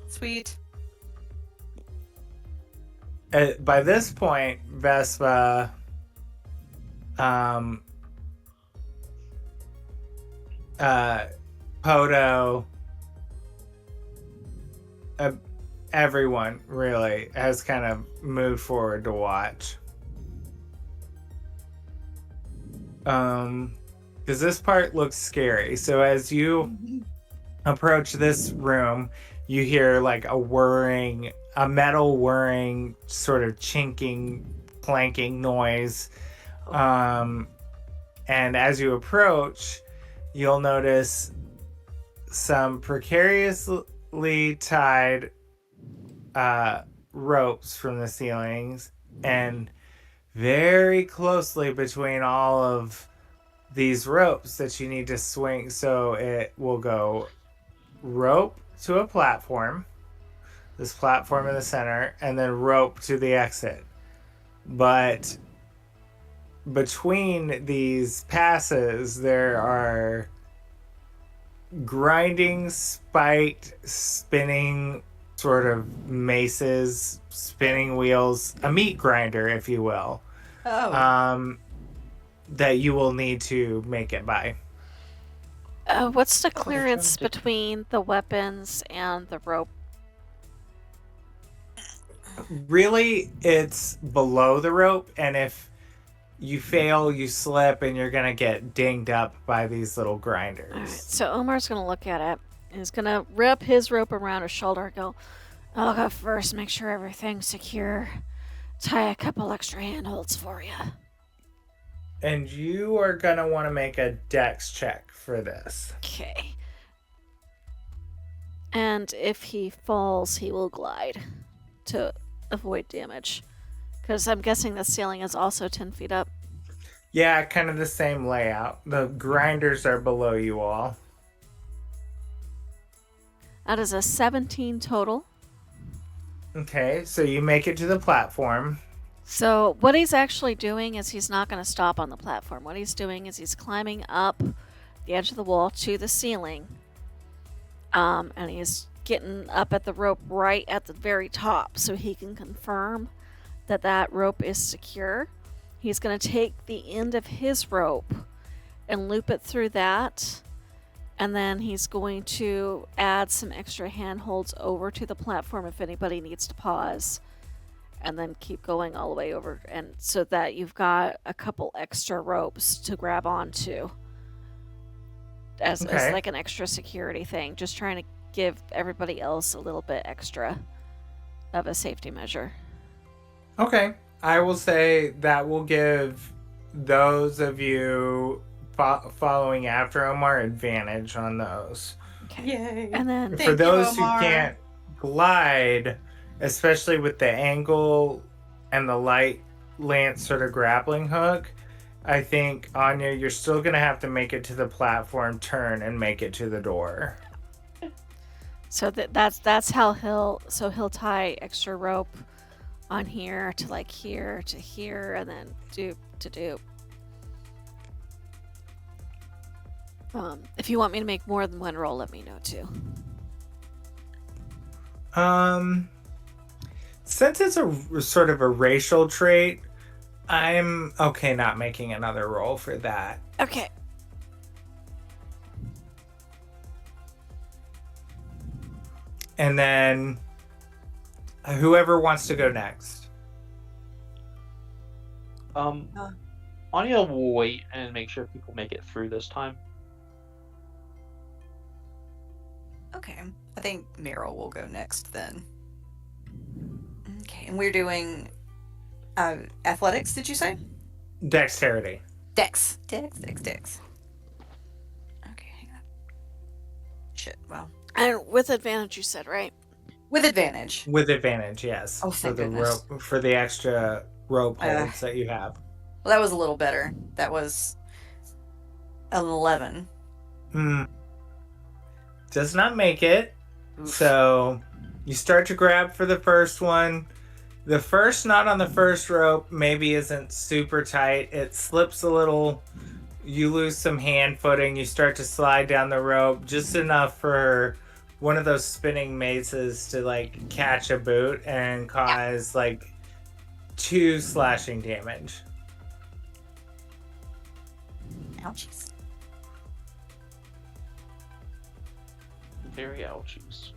Sweet. By this point, Vespa, Poto, everyone really has kind of moved forward to watch. Because this part looks scary. So as you approach this room, you hear like a metal whirring, sort of chinking, clanking noise. And as you approach, you'll notice some precariously tied ropes from the ceilings, and very closely between all of these ropes that you need to swing, so it will go rope to a platform, this platform in the center, and then rope to the exit. But between these passes, there are grinding, spiked, spinning sort of maces, spinning wheels, a meat grinder, if you will. Oh. That you will need to make it by. What's the clearance between the weapons and the rope? Really, it's below the rope, and if you fail, you slip, and you're gonna get dinged up by these little grinders. All right, so Omar's gonna look at it. He's gonna wrap his rope around his shoulder and go, I'll go first, make sure everything's secure. Tie a couple extra handholds for you. And you are gonna want to make a dex check for this. Okay. And if he falls, he will glide to avoid damage. Because I'm guessing the ceiling is also 10 feet up. Yeah, kind of the same layout. The grinders are below you all. That is a 17 total. Okay, so you make it to the platform. So what he's actually doing is he's not going to stop on the platform. What he's doing is he's climbing up the edge of the wall to the ceiling. And he's getting up at the rope right at the very top so he can confirm that that rope is secure. He's going to take the end of his rope and loop it through that. And then he's going to add some extra handholds over to the platform if anybody needs to pause. And then keep going all the way over. And so that you've got a couple extra ropes to grab onto. As like an extra security thing. Just trying to give everybody else a little bit extra of a safety measure. Okay. I will say that will give those of you following after Omar advantage on those. Okay. Yay. And then For those who can't glide, especially with the angle and the light lance sort of grappling hook, I think, Anya, you're still going to have to make it to the platform, turn, and make it to the door. So that's how he'll tie extra rope on here to like here to here, and then dupe to dupe. If you want me to make more than one roll, let me know too. Since it's a sort of a racial trait, I'm okay not making another roll for that. Okay. And then whoever wants to go next. Anya will wait and make sure people make it through this time. Okay, I think Meryl will go next then. Okay, and we're doing athletics, did you say? Dexterity. Dex. Okay, hang on. Shit, well. And with advantage, you said, right? With advantage. With advantage, yes. Oh, thank for the goodness. rope, for the extra rope holds that you have. Well, that was a little better. That was an 11. Does not make it. Oof. So you start to grab for the first one. The first knot on the first rope maybe isn't super tight. It slips a little. You lose some hand footing. You start to slide down the rope just enough for one of those spinning maces to like catch a boot and cause like 2 slashing damage. Ouchies. Very ouchies.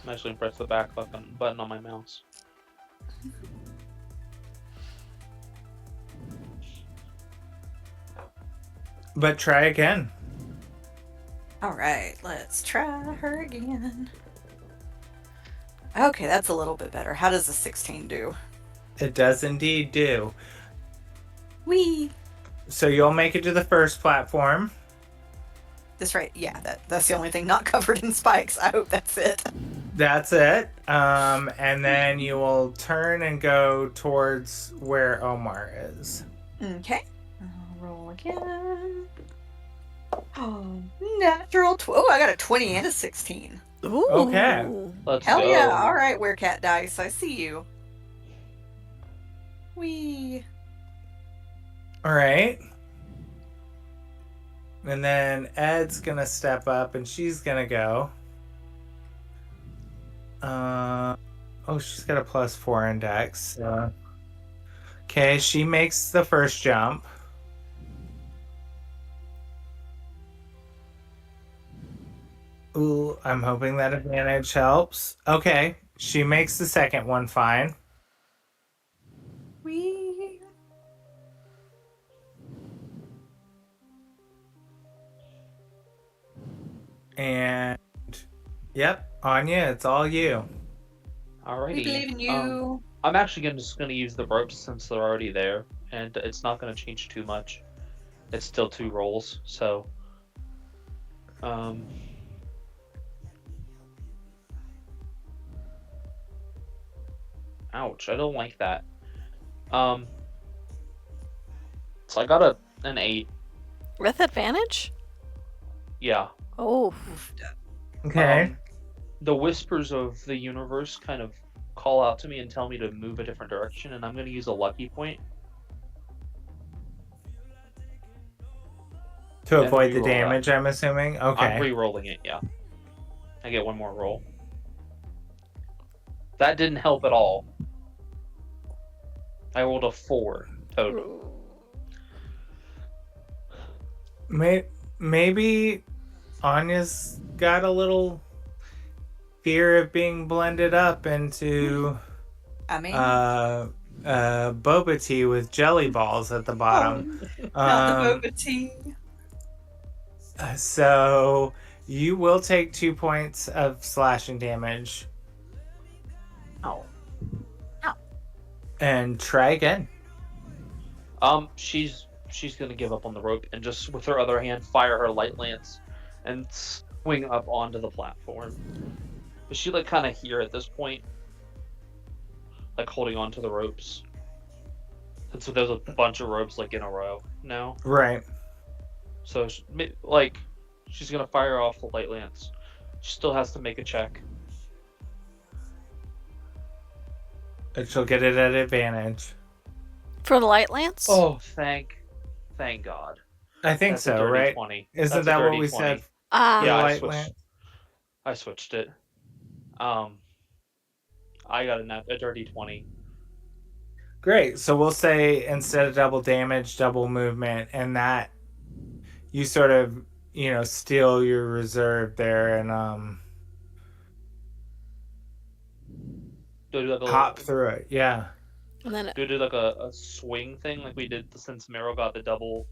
I'm actually press the back button on my mouse. But try again. All right, let's try her again. Okay, that's a little bit better. How does the 16 do? It does indeed do. Wee. So you'll make it to the first platform. That's right. Yeah, that's the only thing not covered in spikes. I hope that's it. That's it. And then you will turn and go towards where Omar is. Okay. I'll roll again. Oh, natural. Oh, I got a 20 and a 16. Ooh. Okay. Let's Hell go. yeah. All right, Werecat Dice. I see you. Wee. All right. And then Ed's going to step up and she's going to go. Oh, she's got a +4 index. Okay, she makes the first jump. Ooh, I'm hoping that advantage helps. Okay, she makes the second one fine. Wee. And yep, Anya, it's all you. Alrighty. We believe in you. I'm actually just gonna use the ropes since they're already there, and it's not gonna change too much. It's still 2 rolls, so ouch, I don't like that. So I got an 8. With advantage? Yeah. Oh. Okay. The whispers of the universe kind of call out to me and tell me to move a different direction, and I'm gonna use a lucky point. To and avoid the reroll damage, that. I'm assuming? Okay. I'm re-rolling it, yeah. I get one more roll. That didn't help at all. I rolled a 4 total. Maybe Anya's got a little fear of being blended up into I mean, boba tea with jelly balls at the bottom. not the boba tea. So you will take 2 points of slashing damage. Oh. And try again. She's gonna give up on the rope and just with her other hand fire her light lance and swing up onto the platform. Is she like kind of here at this point, like holding on to the ropes? And so there's a bunch of ropes like in a row now. Right. So like she's gonna fire off the light lance. She still has to make a check. And she'll get it at advantage. For the light lance? Oh, thank God. I think That's a so, dirty right? 20. Isn't That's a that what dirty we 20. said? Yeah, Light I switched it. I got a dirty 20. Great. So we'll say instead of double damage, double movement, and that you sort of, steal your reserve there and Do I do like a hop through it. Yeah. And then do I do like a swing thing like we did since Meryl got the double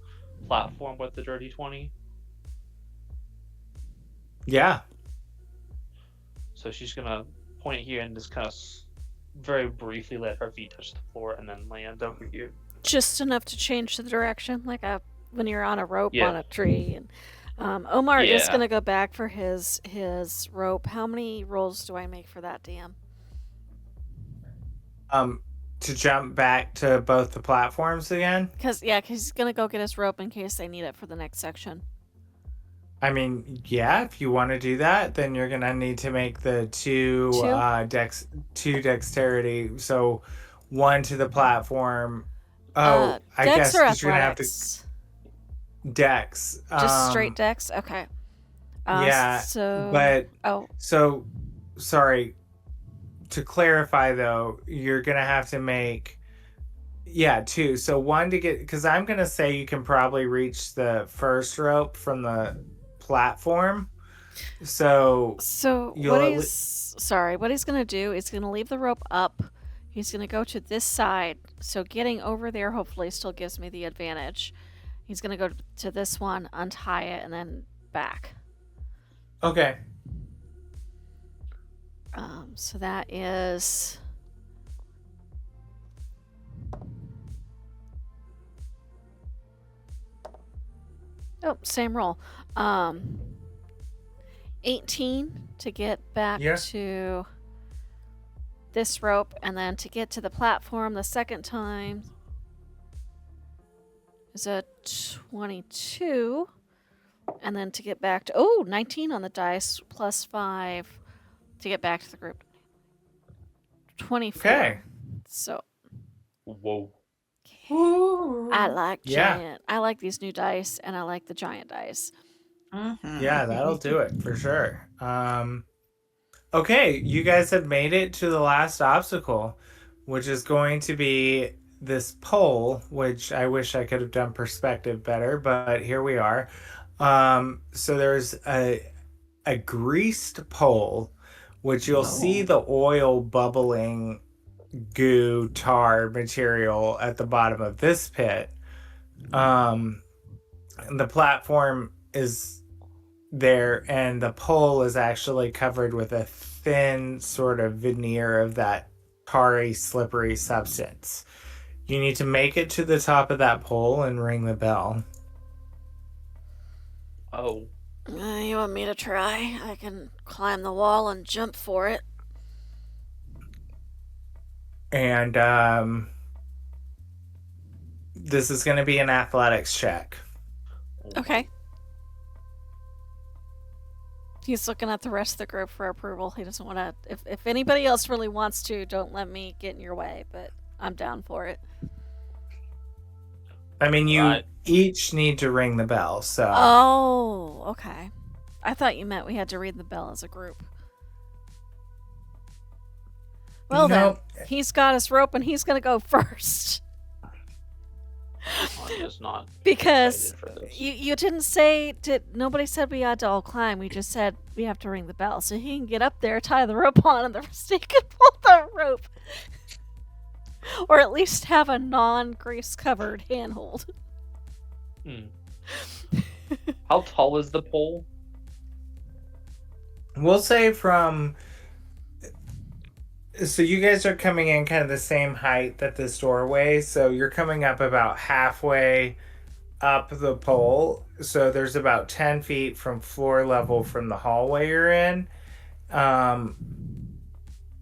platform with the dirty 20? Yeah. So she's gonna point here and just kind of very briefly let her feet touch the floor and then land over here. just enough to change the direction, like when you're on a rope Yeah. on a tree. And Omar is Yeah. going to go back for his rope. How many rolls do I make for that, DM? To jump back to both the platforms again. Because he's going to go get his rope in case they need it for the next section. I mean, yeah, if you want to do that, then you're gonna need to make the two dexterity. So 1 to the platform. I Dex guess or 'cause you're gonna have to athletics? dex. Just straight dex? Okay. Yeah, So. but Oh. so sorry. To clarify though, you're gonna have to make 2. So 1 to get, because I'm gonna say you can probably reach the first rope from the platform. So what he's gonna do is gonna leave the rope up. He's gonna go to this side. So getting over there hopefully still gives me the advantage. He's gonna go to this one, untie it, and then back. Okay. So that is Oh, same roll. 18 to get back Yeah. to this rope, and then to get to the platform the second time is a 22. And then to get back to 19 on the dice plus 5 to get back to the group. 24. Okay. So Whoa. I like Yeah. giant. I like these new dice, and I like the giant dice. Yeah, that'll do it for sure. Okay, you guys have made it to the last obstacle, which is going to be this pole, which I wish I could have done perspective better, but here we are. So there's a greased pole, which you'll see the oil bubbling goo tar material at the bottom of this pit. And the platform is there, and the pole is actually covered with a thin sort of veneer of that tarry, slippery substance. You need to make it to the top of that pole and ring the bell. Oh. You want me to try? I can climb the wall and jump for it. And this is going to be an athletics check. Okay. He's looking at the rest of the group for approval. He doesn't want to. If anybody else really wants to, don't let me get in your way, but I'm down for it. I mean, you Right. each need to ring the bell, so. Oh, okay. I thought you meant we had to read the bell as a group. Well Nope. then, he's got his rope and he's gonna go first. I'm just not Because excited for this. you didn't say, nobody said we had to all climb. We just said we have to ring the bell. So he can get up there, tie the rope on, and the rest of you can pull the rope. Or at least have a non-grease covered handhold. How tall is the pole? We'll say from. So you guys are coming in kind of the same height that this doorway. So you're coming up about halfway up the pole. So there's about 10 feet from floor level from the hallway you're in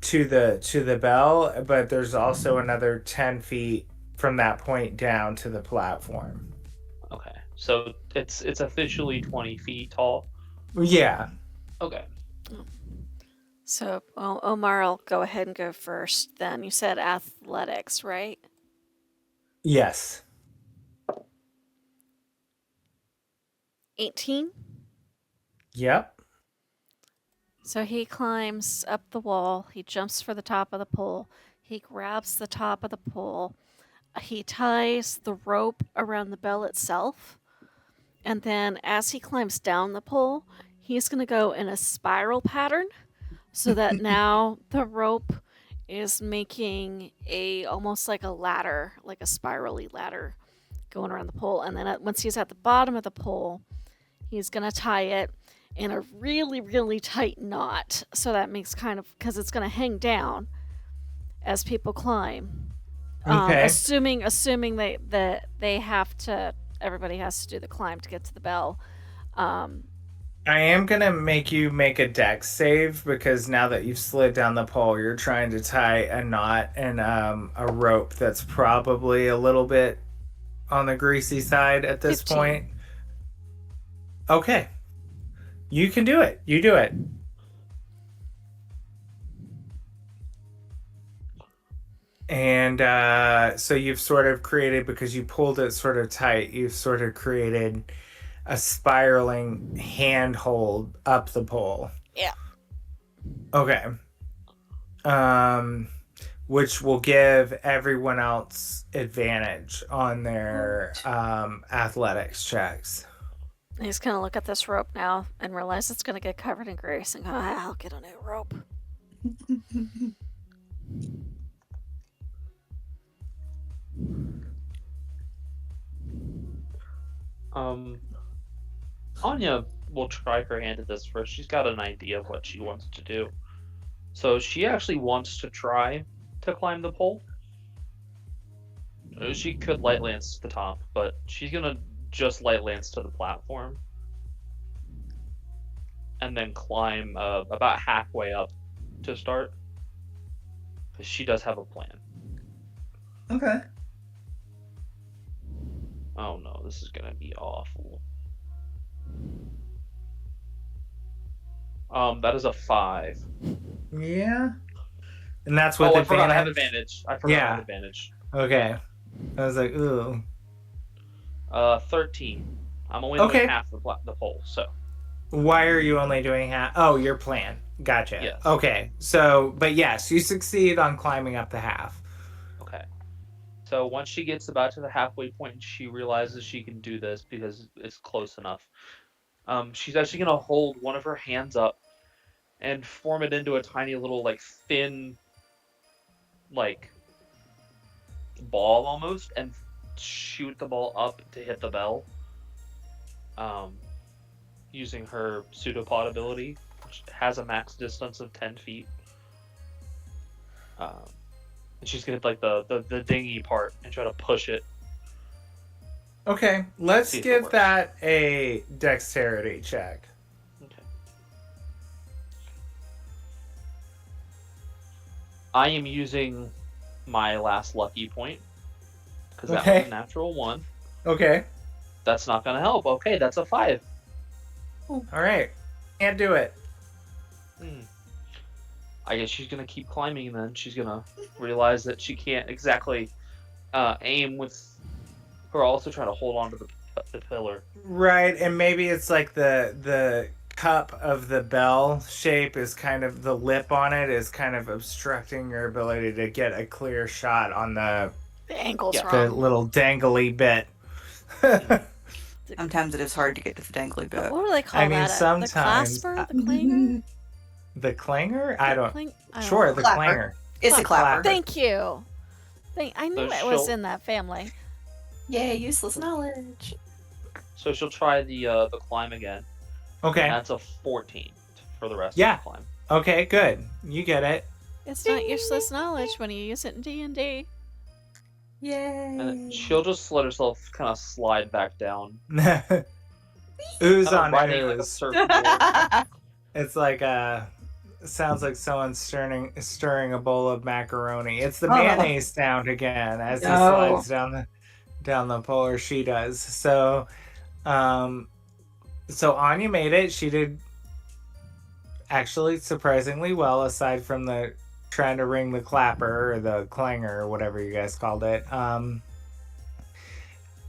to the bell. But there's also another 10 feet from that point down to the platform. Okay. So it's officially 20 feet tall. Yeah. Okay. So Omar will go ahead and go first then. You said athletics, right? Yes. 18? Yep. So he climbs up the wall. He jumps for the top of the pole. He grabs the top of the pole. He ties the rope around the bell itself. And then as he climbs down the pole, he's going to go in a spiral pattern so that now the rope is making almost like a ladder, like a spirally ladder going around the pole. And then once he's at the bottom of the pole, he's going to tie it in a really, really tight knot. So that makes kind of, because it's going to hang down as people climb. Okay. Assuming that they have to, everybody has to do the climb to get to the bell. I am going to make you make a dex save because now that you've slid down the pole, you're trying to tie a knot and a rope that's probably a little bit on the greasy side at this 15. point. Okay. You can do it. You do it. And so you've sort of created, because you pulled it sort of tight, you've sort of created a spiraling handhold up the pole. Yeah. Okay. Which will give everyone else advantage on their athletics checks. He's going to look at this rope now and realize it's going to get covered in grease and go, I'll get a new rope. Anya will try her hand at this first. She's got an idea of what she wants to do. So she actually wants to try to climb the pole. She could light lance to the top, but she's gonna just light lands to the platform, and then climb about halfway up to start, because she does have a plan. Okay. Oh no, this is gonna be awful. That is a 5. Yeah. And that's with I forgot I have advantage. advantage. I forgot I Yeah. have advantage. Okay. I was like, ooh. 13. I'm only Okay. doing half the pole, so. Why are you only doing half? Oh, your plan. Gotcha. Yes. Okay. So, but yes, you succeed on climbing up the half. Okay. So once she gets about to the halfway point, she realizes she can do this because it's close enough. She's actually gonna hold one of her hands up and form it into a tiny little, like, thin, like, ball almost, and shoot the ball up to hit the bell. Using her pseudopod ability, which has a max distance of 10 feet. And she's gonna hit, like, the dingy part and try to push it. Okay. Let's See if it give works. that a dexterity check. Okay. I am using my last lucky point because that Okay. was a natural 1. Okay. That's not gonna help. Okay, that's a 5. All right. Can't do it. I guess she's gonna keep climbing, and then she's gonna realize that she can't exactly aim with her also trying to hold on to the pillar. Right, and maybe it's like the cup of the bell shape is kind of, the lip on it is kind of obstructing your ability to get a clear shot on the angle's Yeah. the wrong. little dangly bit. Sometimes it is hard to get to the dangly bit. What do they call I mean, that? sometimes- the clasper, the clanger. The clanger? I don't. I don't Sure, know. the Clapper. clanger. It's a clapper. Thank you. I knew So it was she'll- in that family. Yay, useless knowledge. So she'll try the climb again. Okay. That's a 14 for the rest Yeah. of the climb. Okay, good. You get it. It's not useless knowledge when you use it in D&D. Yay. And then she'll just let herself kind of slide back down. Who's Kinda on riding like a who's? surfboard. It's like sounds like someone stirring a bowl of macaroni. It's the Oh. mayonnaise sound again as he No. slides down the pole, or she does. So Anya made it. She did actually surprisingly well, aside from the trying to ring the clapper or the clanger or whatever you guys called it.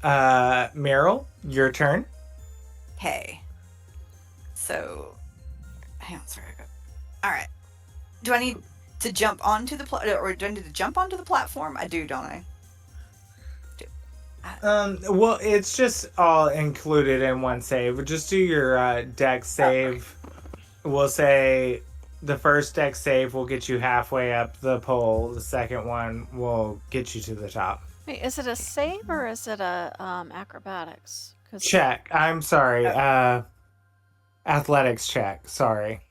Meryl, your turn. Okay. So, hang on, sorry. All right. Do I need to jump onto the or do I need to jump onto the platform? I do, don't I? Well, it's just all included in one save. Just do your deck save. We'll say the first deck save will get you halfway up the pole. The second one will get you to the top. Wait, is it a save or is it a acrobatics? 'Cause- Check. I'm sorry. Athletics check. Sorry.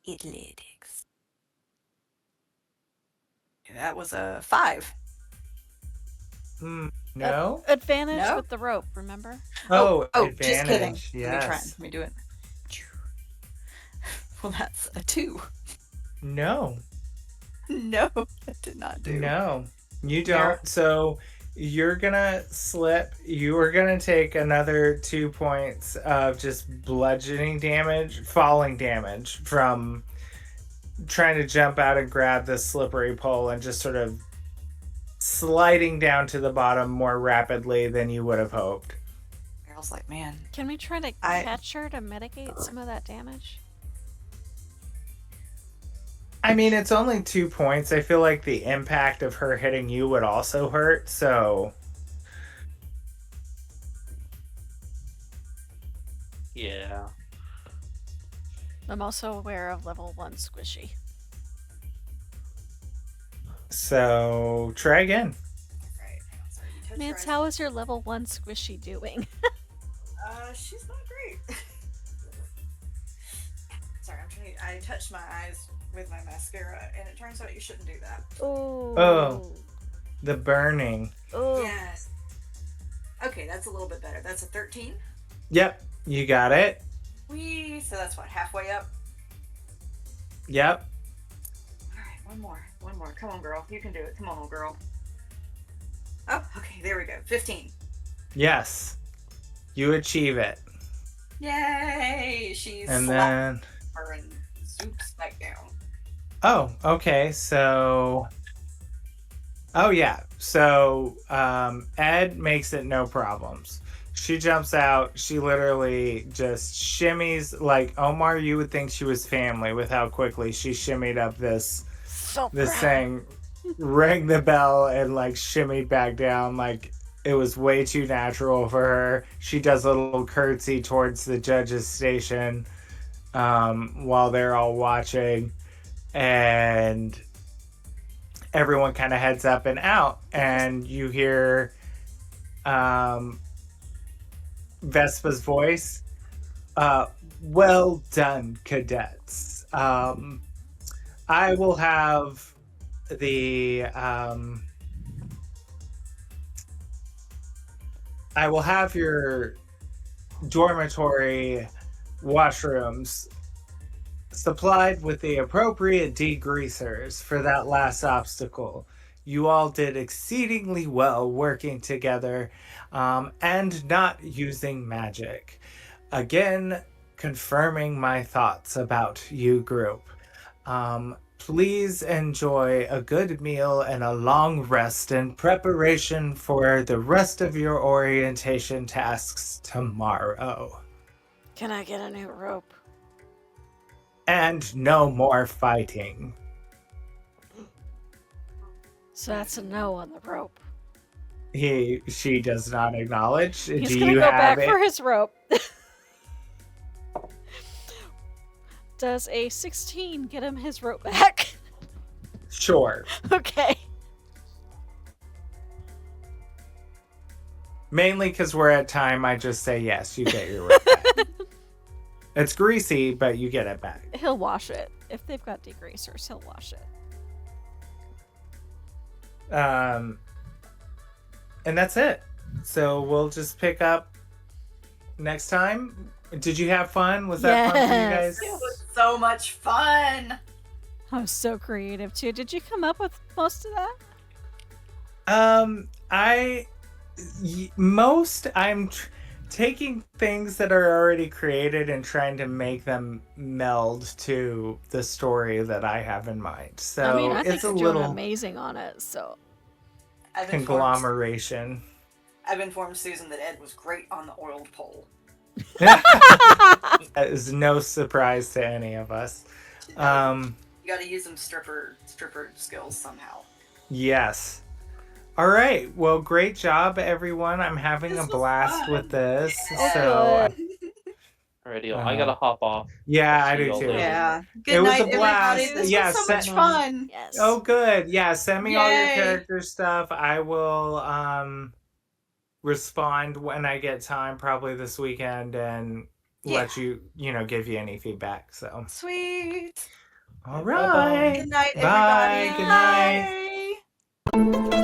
Athletics. That was a 5. No. Advantage No? with the rope, remember? Oh, just kidding. advantage. Let Yes. me do it. Well, that's a 2. No. No, that did not do. No. You don't. So you're gonna slip. You are gonna take another 2 points of just bludgeoning damage, falling damage from trying to jump out and grab this slippery pole and just sort of sliding down to the bottom more rapidly than you would have hoped. Meryl's like, man. Can we try to catch her to mitigate some of that damage? I mean, it's only 2 points. I feel like the impact of her hitting you would also hurt, so... Yeah. I'm also aware of level 1 squishy. So, try again. Right. Hang on, sorry. You touched Mance, her how is your level 1 squishy doing? eyes. She's not great. Sorry, I'm trying. I touched my eyes with my mascara, and it turns out you shouldn't do that. Ooh. Oh. The burning. Ooh. Yes. Okay. Okay, that's a little bit better. That's a 13. Yep, you got it. Whee! So that's what, halfway up? Yep. Alright, one more. Come on, girl. You can do it. Come on, old girl. Oh, okay, there we go. 15. Yes. You achieve it. Yay! She's And slapped then... her and zoops back down. Oh, okay, so... Oh, yeah. So, Ed makes it no problems. She jumps out. She literally just shimmies. Like, Omar, you would think she was family with how quickly she shimmied up this thing, rang the bell, and, like, shimmied back down. Like, it was way too natural for her. She does a little curtsy towards the judge's station while they're all watching. And everyone kind of heads up and out, and you hear Vespa's voice. Well done, cadets. I will have your dormitory washrooms supplied with the appropriate degreasers for that last obstacle. You all did exceedingly well working together and not using magic. Again, confirming my thoughts about you group. Please enjoy a good meal and a long rest in preparation for the rest of your orientation tasks tomorrow. Can I get a new rope? And no more fighting. So that's a no on the rope. She does not acknowledge. He's Do gonna you go have back it? for his rope. Does a 16 get him his rope back? Sure. Okay. Mainly because we're at time, I just say yes, you get your rope back. It's greasy, but you get it back. He'll wash it. If they've got degreasers, he'll wash it. And that's it. So we'll just pick up next time. Did you have fun? Was that fun for you guys? It was so much fun! I'm so creative too. Did you come up with most of that? I'm taking things that are already created and trying to make them meld to the story that I have in mind. So I mean, I think it's a you're doing little amazing on it. So conglomeration. I've informed Susan that Ed was great on the oiled pole. That is no surprise to any of us. You gotta use them stripper skills somehow. Yes. All right. Well, great job, everyone. I'm having This a was blast fun. with this. Yeah. So, Alrighty, I gotta hop off. yeah, I'll I see do y'all too. later. Yeah. It Good was night, a blast. everybody. This Yeah, was so much set- fun. yes. Oh, good. Yeah, send me all your Yay. character stuff. I will respond when I get time, probably this weekend, and let you, give you any feedback. So, Sweet. all Bye-bye. right. Good night, Bye. everybody. Good night. Bye.